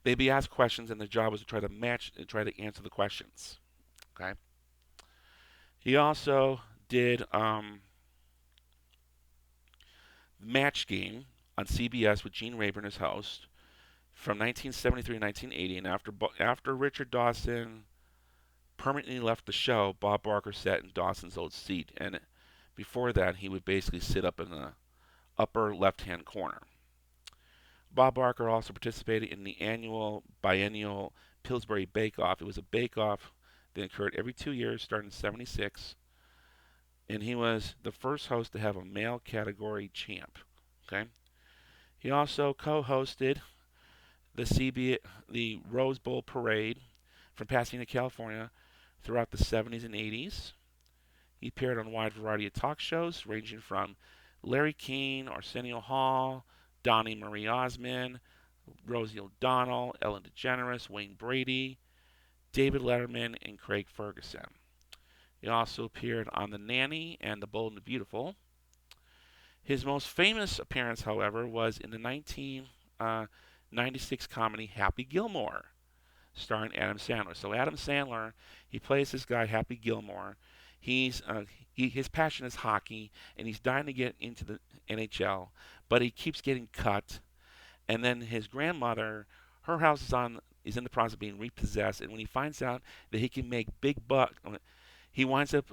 They'd be asked questions, and their job was to try to match and try to answer the questions. Okay. He also did Match Game on CBS with Gene Rayburn as host from 1973 to 1980, and after Richard Dawson permanently left the show, Bob Barker sat in Dawson's old seat, and before that, he would basically sit up in the upper left-hand corner. Bob Barker also participated in the annual biennial Pillsbury Bake Off. It was a bake off that occurred every 2 years, starting in '76, and he was the first host to have a male category champ. Okay. He also co-hosted the Rose Bowl Parade from Pasadena, California, throughout the '70s and '80s. He appeared on a wide variety of talk shows, ranging from Larry King, Arsenio Hall, Donnie Marie Osmond, Rosie O'Donnell, Ellen DeGeneres, Wayne Brady, David Letterman, and Craig Ferguson. He also appeared on The Nanny and The Bold and the Beautiful. His most famous appearance, however, was in the 1996 comedy Happy Gilmore, starring Adam Sandler. So Adam Sandler, he plays this guy Happy Gilmore. His passion is hockey, and he's dying to get into the NHL, but he keeps getting cut. And then his grandmother, her house is in the process of being repossessed. And when he finds out that he can make big bucks, he winds up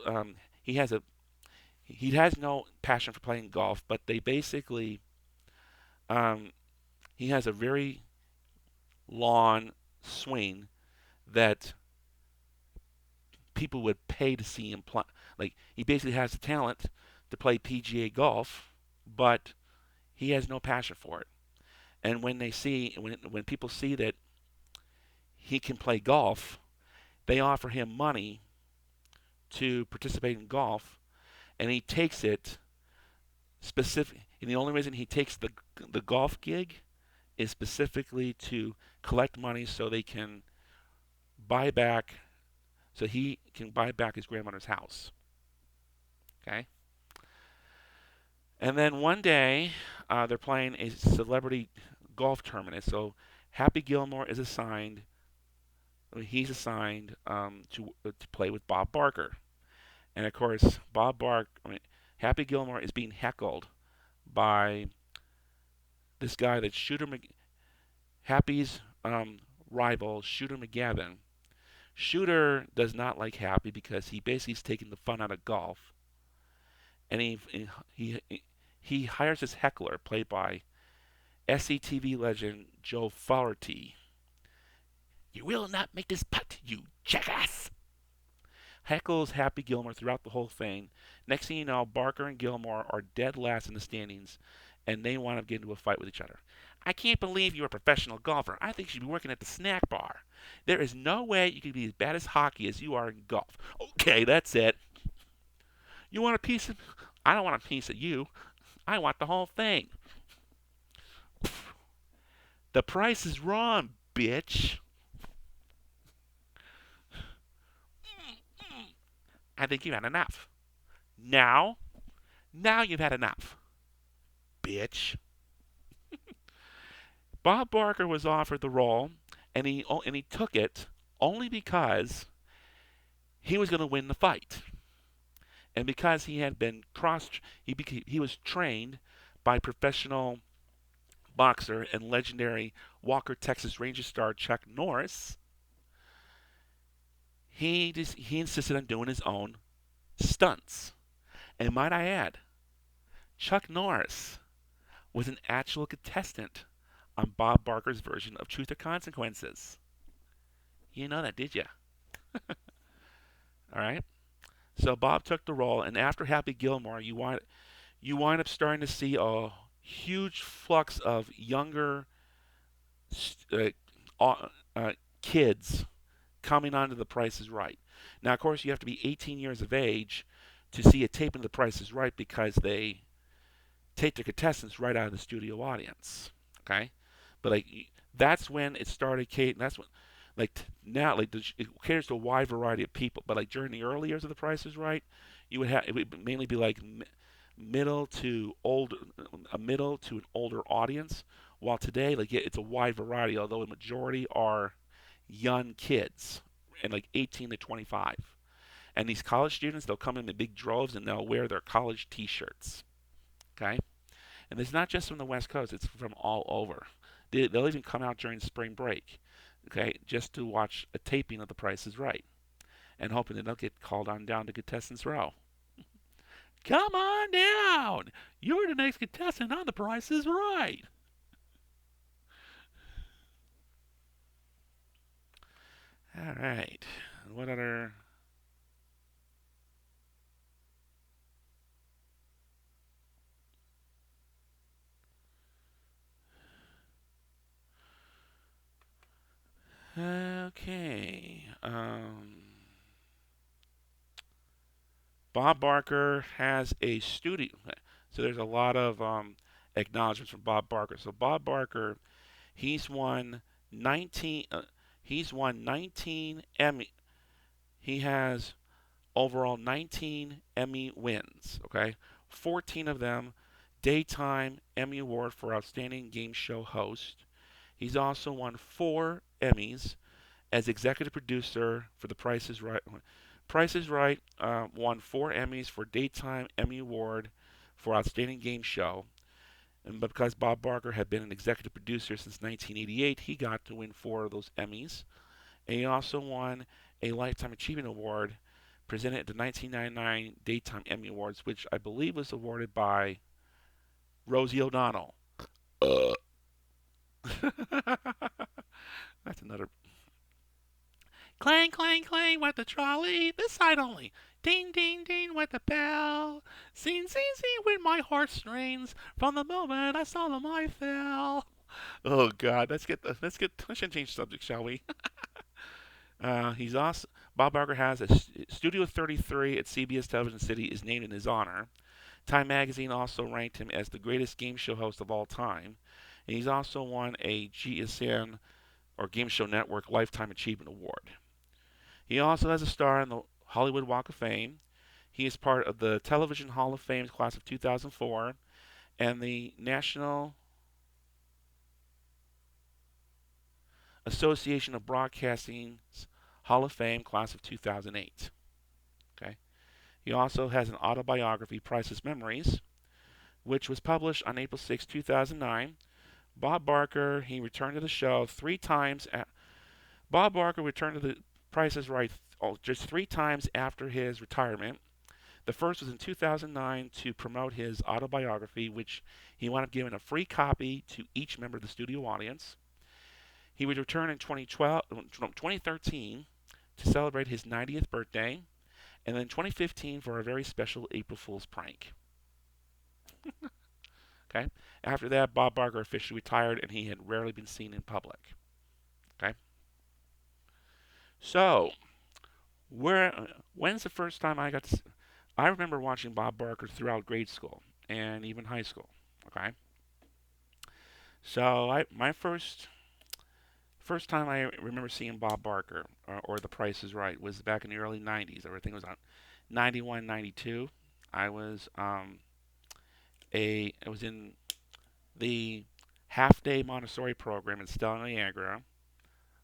he has a he has no passion for playing golf, but they basically um, he has a very long swing that people would pay to see him play. Like he basically has the talent to play PGA golf, but he has no passion for it. And when people see that he can play golf, they offer him money to participate in golf, and he takes it specific. And the only reason he takes the golf gig is specifically to collect money so they can buy back so he can buy back his grandmother's house. Okay. And then one day, they're playing a celebrity golf tournament. So Happy Gilmore is assigned. He's assigned to play with Bob Barker, and of course, Happy Gilmore is being heckled by this guy that's Happy's rival, Shooter McGavin. Shooter does not like Happy because he basically is taking the fun out of golf, and he he hires his heckler, played by SCTV legend Joe Flaherty. You will not make this putt, you jackass! Heckles Happy Gilmore throughout the whole thing. Next thing you know, Barker and Gilmore are dead last in the standings, and they wind up getting into a fight with each other. I can't believe you're a professional golfer. I think you should be working at the snack bar. There is no way you can be as bad at hockey as you are in golf. Okay, that's it. You want a piece of... I don't want a piece of you. I want the whole thing. The price is wrong, bitch. I think you've had enough. Now you've had enough, bitch. Bob Barker was offered the role, and he took it only because he was going to win the fight, and because he had been he was trained by professional boxer and legendary Walker, Texas Ranger star Chuck Norris. He insisted on doing his own stunts, and might I add, Chuck Norris was an actual contestant on Bob Barker's version of Truth or Consequences. You know that, did you? All right. So Bob took the role, and after Happy Gilmore, you wind up starting to see a huge flux of younger uh, kids coming onto The Price is Right. Now, of course, you have to be 18 years of age to see a tape of The Price is Right because they take the contestants right out of the studio audience. Okay, but like that's when it started. Kate, and that's when now it caters to a wide variety of people. But like during the early years of The Price is Right, it would mainly be like middle to an older audience. While today, like it's a wide variety, although a majority are young kids and like 18 to 25. And these college students, they'll come in big droves and they'll wear their college T-shirts. Okay, and it's not just from the West Coast; it's from all over. They'll even come out during spring break, okay, just to watch a taping of The Price is Right, and hoping that they'll get called on down to contestants row. Come on down! You're the next contestant on The Price is Right. All right. What other? Okay. Bob Barker has a studio. So there's a lot of acknowledgments from Bob Barker. So Bob Barker, he's won 19. He's won 19 Emmy. He has overall 19 Emmy wins. Okay, 14 of them daytime Emmy Award for Outstanding Game Show Host. He's also won 4 Emmys as executive producer for The Price is Right. Price is Right won 4 Emmys for Daytime Emmy Award for Outstanding Game Show. And because Bob Barker had been an executive producer since 1988, he got to win 4 of those Emmys. And he also won a Lifetime Achievement Award presented at the 1999 Daytime Emmy Awards, which I believe was awarded by Rosie O'Donnell. Uh. That's another. Clang, clang, clang with the trolley. This side only. Ding, ding, ding with the bell. Zing, zing, zing with my heartstrings. From the moment I saw them, I fell. Oh God, let's change subject, shall we? He's also Bob Barker has a Studio 33 at CBS Television City is named in his honor. Time Magazine also ranked him as the greatest game show host of all time. And he's also won a GSN or Game Show Network Lifetime Achievement Award. He also has a star in the Hollywood Walk of Fame. He is part of the Television Hall of Fame class of 2004 and the National Association of Broadcasting's Hall of Fame class of 2008. Okay. He also has an autobiography, Priceless Memories, which was published on April 6, 2009. Bob Barker, he returned to the show 3 times. Bob Barker returned to the Price is Right just 3 times after his retirement. The first was in 2009 to promote his autobiography, which he wound up giving a free copy to each member of the studio audience. He would return in 2013 to celebrate his 90th birthday, and then 2015 for a very special April Fool's prank. Okay. After that, Bob Barker officially retired, and he had rarely been seen in public. Okay. So, when's the first time I got to? I remember watching Bob Barker throughout grade school and even high school. Okay. So my first time I remember seeing Bob Barker or The Price is Right was back in the early 90s. Everything was on 91, 92. I was I was in the half day Montessori program in Stella Niagara,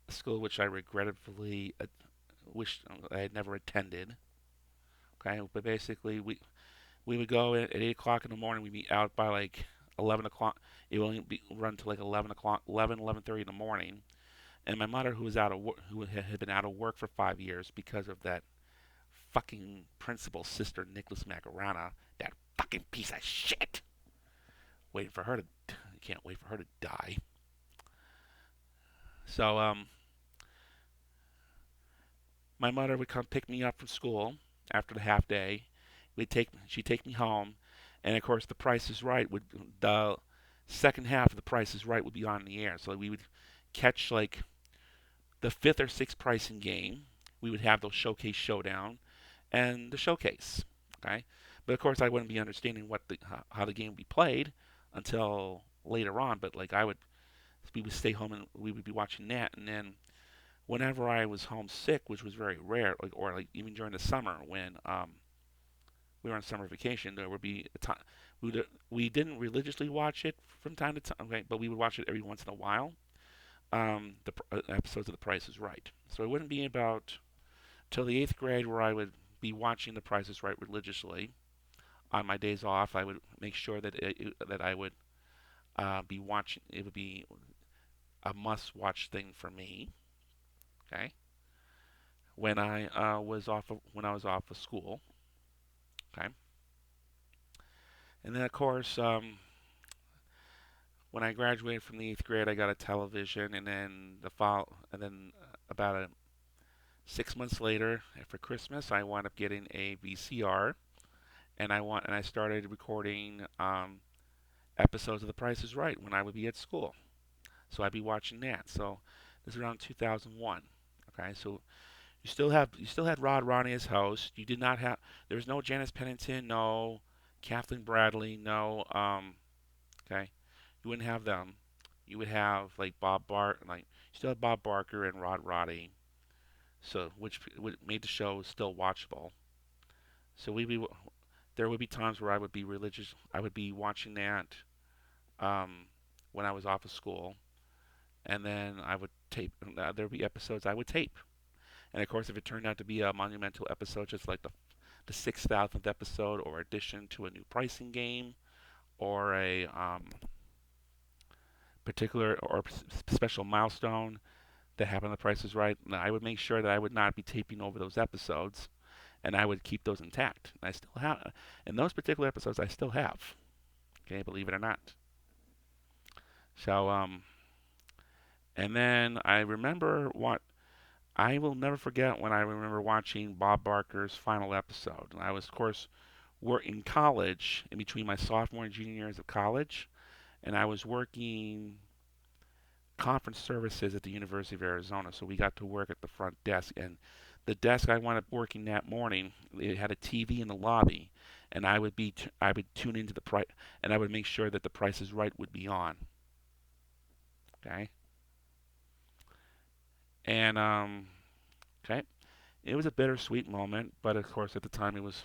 a school which I regrettably wish I had never attended. Okay, but basically we would go at 8 o'clock in the morning. We'd be out by like 11 o'clock. It would only run to like 11 o'clock, 11:30 in the morning. And my mother, who was who had been out of work for 5 years because of that fucking principal sister Nicholas Macarena, that fucking piece of shit. Waiting for her to, can't wait for her to die. So my mother would come pick me up from school after the half day. She'd take me home, and of course, The Price is Right would the second half of The Price is Right would be on the air. So we would catch like the fifth or sixth pricing game. We would have those showcase showdown and the showcase. Okay, but of course, I wouldn't be understanding how the game would be played until later on. But like we would stay home and we would be watching that, and then whenever I was homesick, which was very rare, like even during the summer when we were on summer vacation, there would be a time we didn't religiously watch it from time to time, okay, but we would watch it every once in a while. The episodes of The Price is Right. So it wouldn't be about till the eighth grade where I would be watching The Price is Right religiously. On my days off, I would make sure that I would be watching. It would be a must-watch thing for me. Okay, when I was off of school. Okay, and then of course when I graduated from the eighth grade, I got a television, and then about 6 months later, for Christmas, I wound up getting a VCR, and I started recording episodes of The Price is Right when I would be at school. So I'd be watching that. So this is around 2001. Okay, so you still had Rod Ronnie as host. You did not have there was no Janice Pennington, no Kathleen Bradley, no okay. You wouldn't have them. You would have like you still had Bob Barker and Rod Roddy. So which made the show still watchable. So there would be times where I would be religious. I would be watching that um, when I was off of school, and then I would tape. There would be episodes I would tape, and of course, if it turned out to be a monumental episode, just like the 6,000th episode or addition to a new pricing game or a particular or special milestone that happened, the Price is Right, I would make sure that I would not be taping over those episodes, and I would keep those intact. And I still have, and those particular episodes I still have. Okay, believe it or not. So and then I remember what I will never forget when I remember watching Bob Barker's final episode. And I was, of course, in college in between my sophomore and junior years of college, and I was working conference services at the University of Arizona. So we got to work at the front desk, and the desk I wound up working that morning, it had a TV in the lobby, and I would tune into the price, and I would make sure that the Price is Right would be on. Okay, and okay, it was a bittersweet moment, but of course at the time it was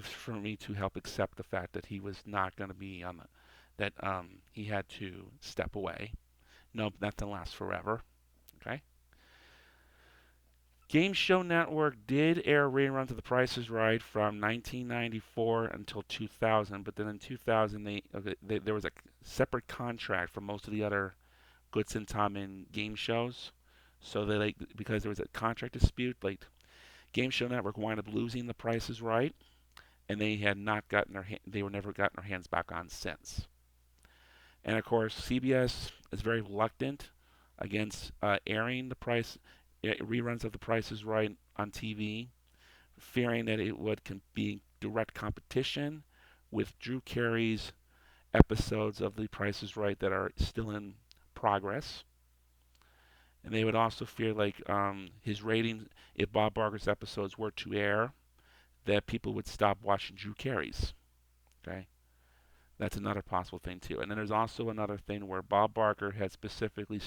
for me to help accept the fact that he was not going to be on the that he had to step away. No, that didn't last forever. Okay. Game Show Network did air reruns of The Price is Right from 1994 until 2000, but then in 2000 there was a separate contract for most of the other Goodson Tommen game shows. So they because there was a contract dispute, like Game Show Network wound up losing The Price is Right, and they were never gotten their hands back on since. And of course, CBS is very reluctant against airing reruns of The Price is Right on TV, fearing that it would be direct competition with Drew Carey's episodes of The Price is Right that are still in progress. And they would also fear like his ratings, if Bob Barker's episodes were to air, that people would stop watching Drew Carey's. Okay, that's another possible thing too. And then there's also another thing where Bob Barker had specifically,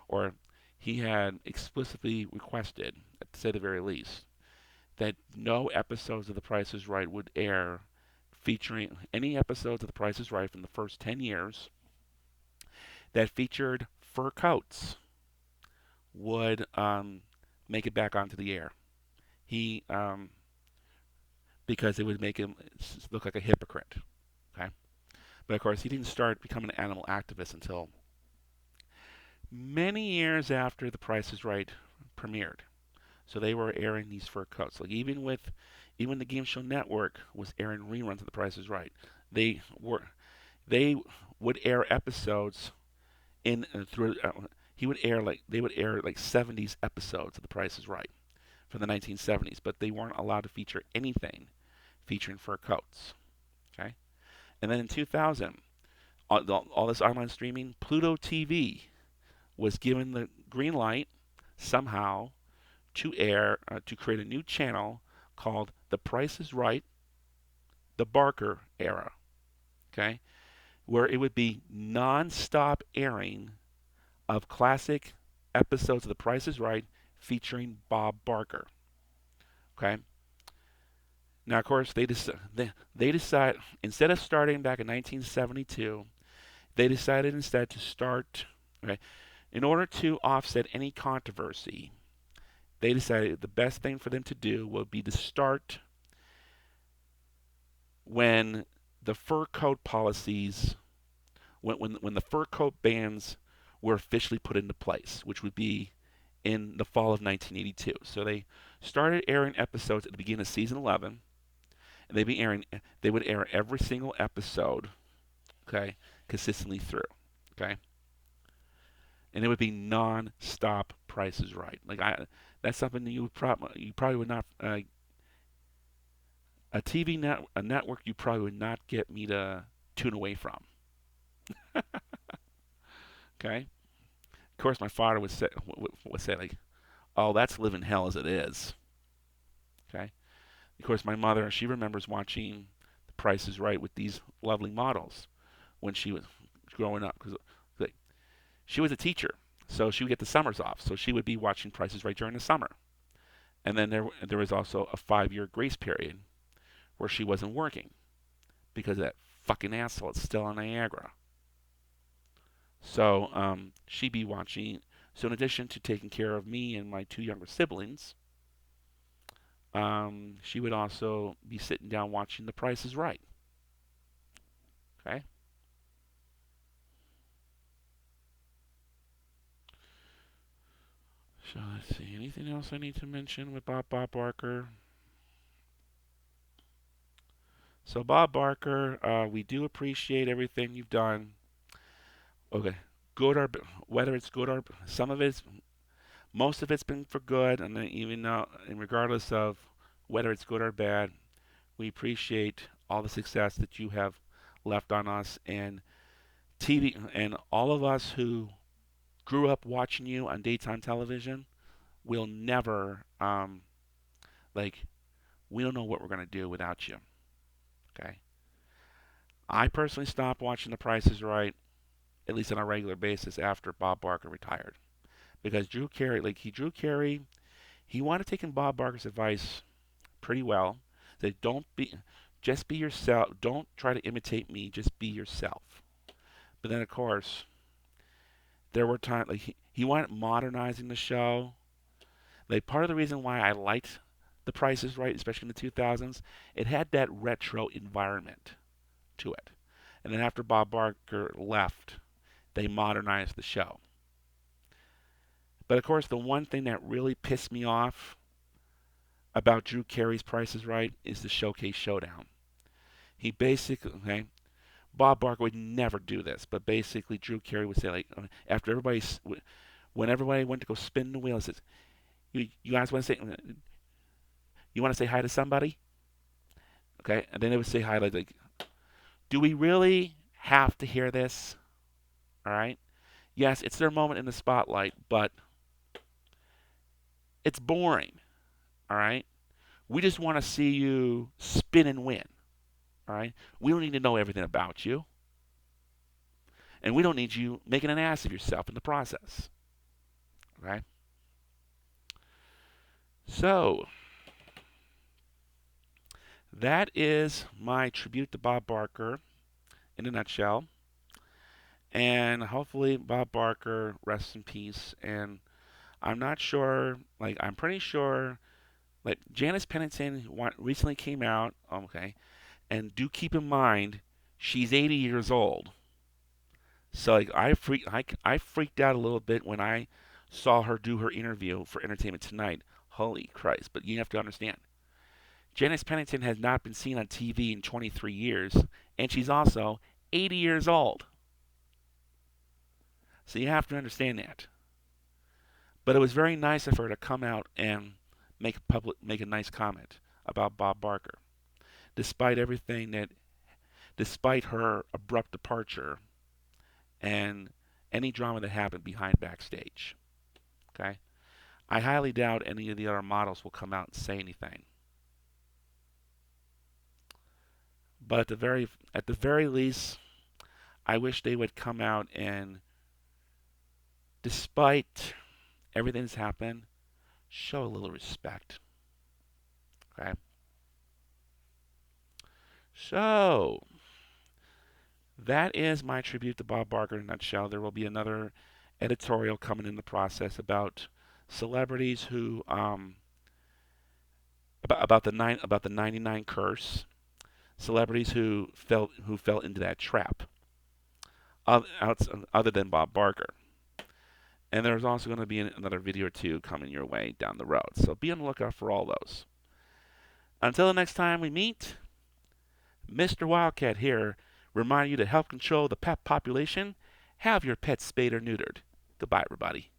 or he had explicitly requested, to say the very least, that no episodes of The Price is Right would air featuring any episodes of The Price is Right from the first 10 years that featured fur coats would make it back onto the air. He, because it would make him look like a hypocrite. Okay, but of course he didn't start becoming an animal activist until many years after The Price is Right premiered. So they were airing these fur coats. Like even the Game Show Network was airing reruns of The Price is Right. They were they would air episodes in through. He would air like they would air like 70s episodes of The Price is Right from the 1970s, but they weren't allowed to feature anything featuring fur coats. Okay, and then in 2000, all this online streaming, Pluto TV was given the green light somehow to create a new channel called The Price is Right, the Barker era. Okay, where it would be non-stop airing of classic episodes of The Price is Right featuring Bob Barker. Okay. Now, of course, they decide instead of starting back in 1972, they decided instead to start. Okay, in order to offset any controversy, they decided the best thing for them to do would be to start when the fur coat policies, when the fur coat bans were officially put into place, which would be in the fall of 1982. So they started airing episodes at the beginning of season 11, and they would air every single episode, okay, consistently through, okay. and it would be non-stop Prices Right. That's something that you probably would not a a network you probably would not get me to tune away from. Okay. Of course, my father would say like, "Oh, that's living hell as it is." Okay. Of course, my mother, she remembers watching The Price is Right with these lovely models when she was growing up because like, she was a teacher, so she would get the summers off. So she would be watching Price is Right during the summer, and then there was also a 5 year grace period where she wasn't working because that fucking asshole is still on Niagara. So she'd be watching. So in addition to taking care of me and my two younger siblings, she would also be sitting down watching The Price is Right. Okay. So let's see. Anything else I need to mention with Bob Barker? So Bob Barker, we do appreciate everything you've done. Okay, good or whether it's good or some of it's most of it's been for good, and then even now, and regardless of whether it's good or bad, we appreciate all the success that you have left on us and TV and all of us who grew up watching you on daytime television. Will never like we don't know what we're gonna do without you. Okay, I personally stopped watching The Price is Right at least on a regular basis after Bob Barker retired because Drew Carey, he wanted to take in Bob Barker's advice pretty well. That don't be, just be yourself. Don't try to imitate me. Just be yourself. But then of course there were times like he wanted modernizing the show. Like part of the reason why I liked The Price is Right, especially in the 2000s, it had that retro environment to it. And then after Bob Barker left, they modernized the show. But of course, the one thing that really pissed me off about Drew Carey's Price is Right is the Showcase Showdown. He basically, okay, Bob Barker would never do this, but basically Drew Carey would say like after when everybody went to go spin the wheel, he says, "You guys want to say you want to say hi to somebody?" Okay, and then they would say hi like, "Do we really have to hear this?" All right. Yes, it's their moment in the spotlight, but it's boring. All right. We just want to see you spin and win. All right. We don't need to know everything about you, and we don't need you making an ass of yourself in the process. Okay. So that is my tribute to Bob Barker in a nutshell. And hopefully Bob Barker rests in peace. And I'm not sure, like I'm pretty sure, like Janice Pennington recently came out. Okay, and do keep in mind she's 80 years old. So like I freaked out a little bit when I saw her do her interview for Entertainment Tonight. Holy Christ! But you have to understand, Janice Pennington has not been seen on TV in 23 years, and she's also 80 years old. So you have to understand that. But it was very nice of her to come out and make a nice comment about Bob Barker, despite everything that, despite her abrupt departure and any drama that happened behind backstage. Okay, I highly doubt any of the other models will come out and say anything. But at the very least, I wish they would come out and, despite everything that's happened, show a little respect. Okay, so that is my tribute to Bob Barker in a nutshell. There will be another editorial coming in the process about celebrities who about the 99 curse, celebrities who fell into that trap, other than Bob Barker. And there's also going to be another video or two coming your way down the road. So be on the lookout for all those. Until the next time we meet, Mr. Wildcat here, remind you to help control the pet population. Have your pets spayed or neutered. Goodbye, everybody.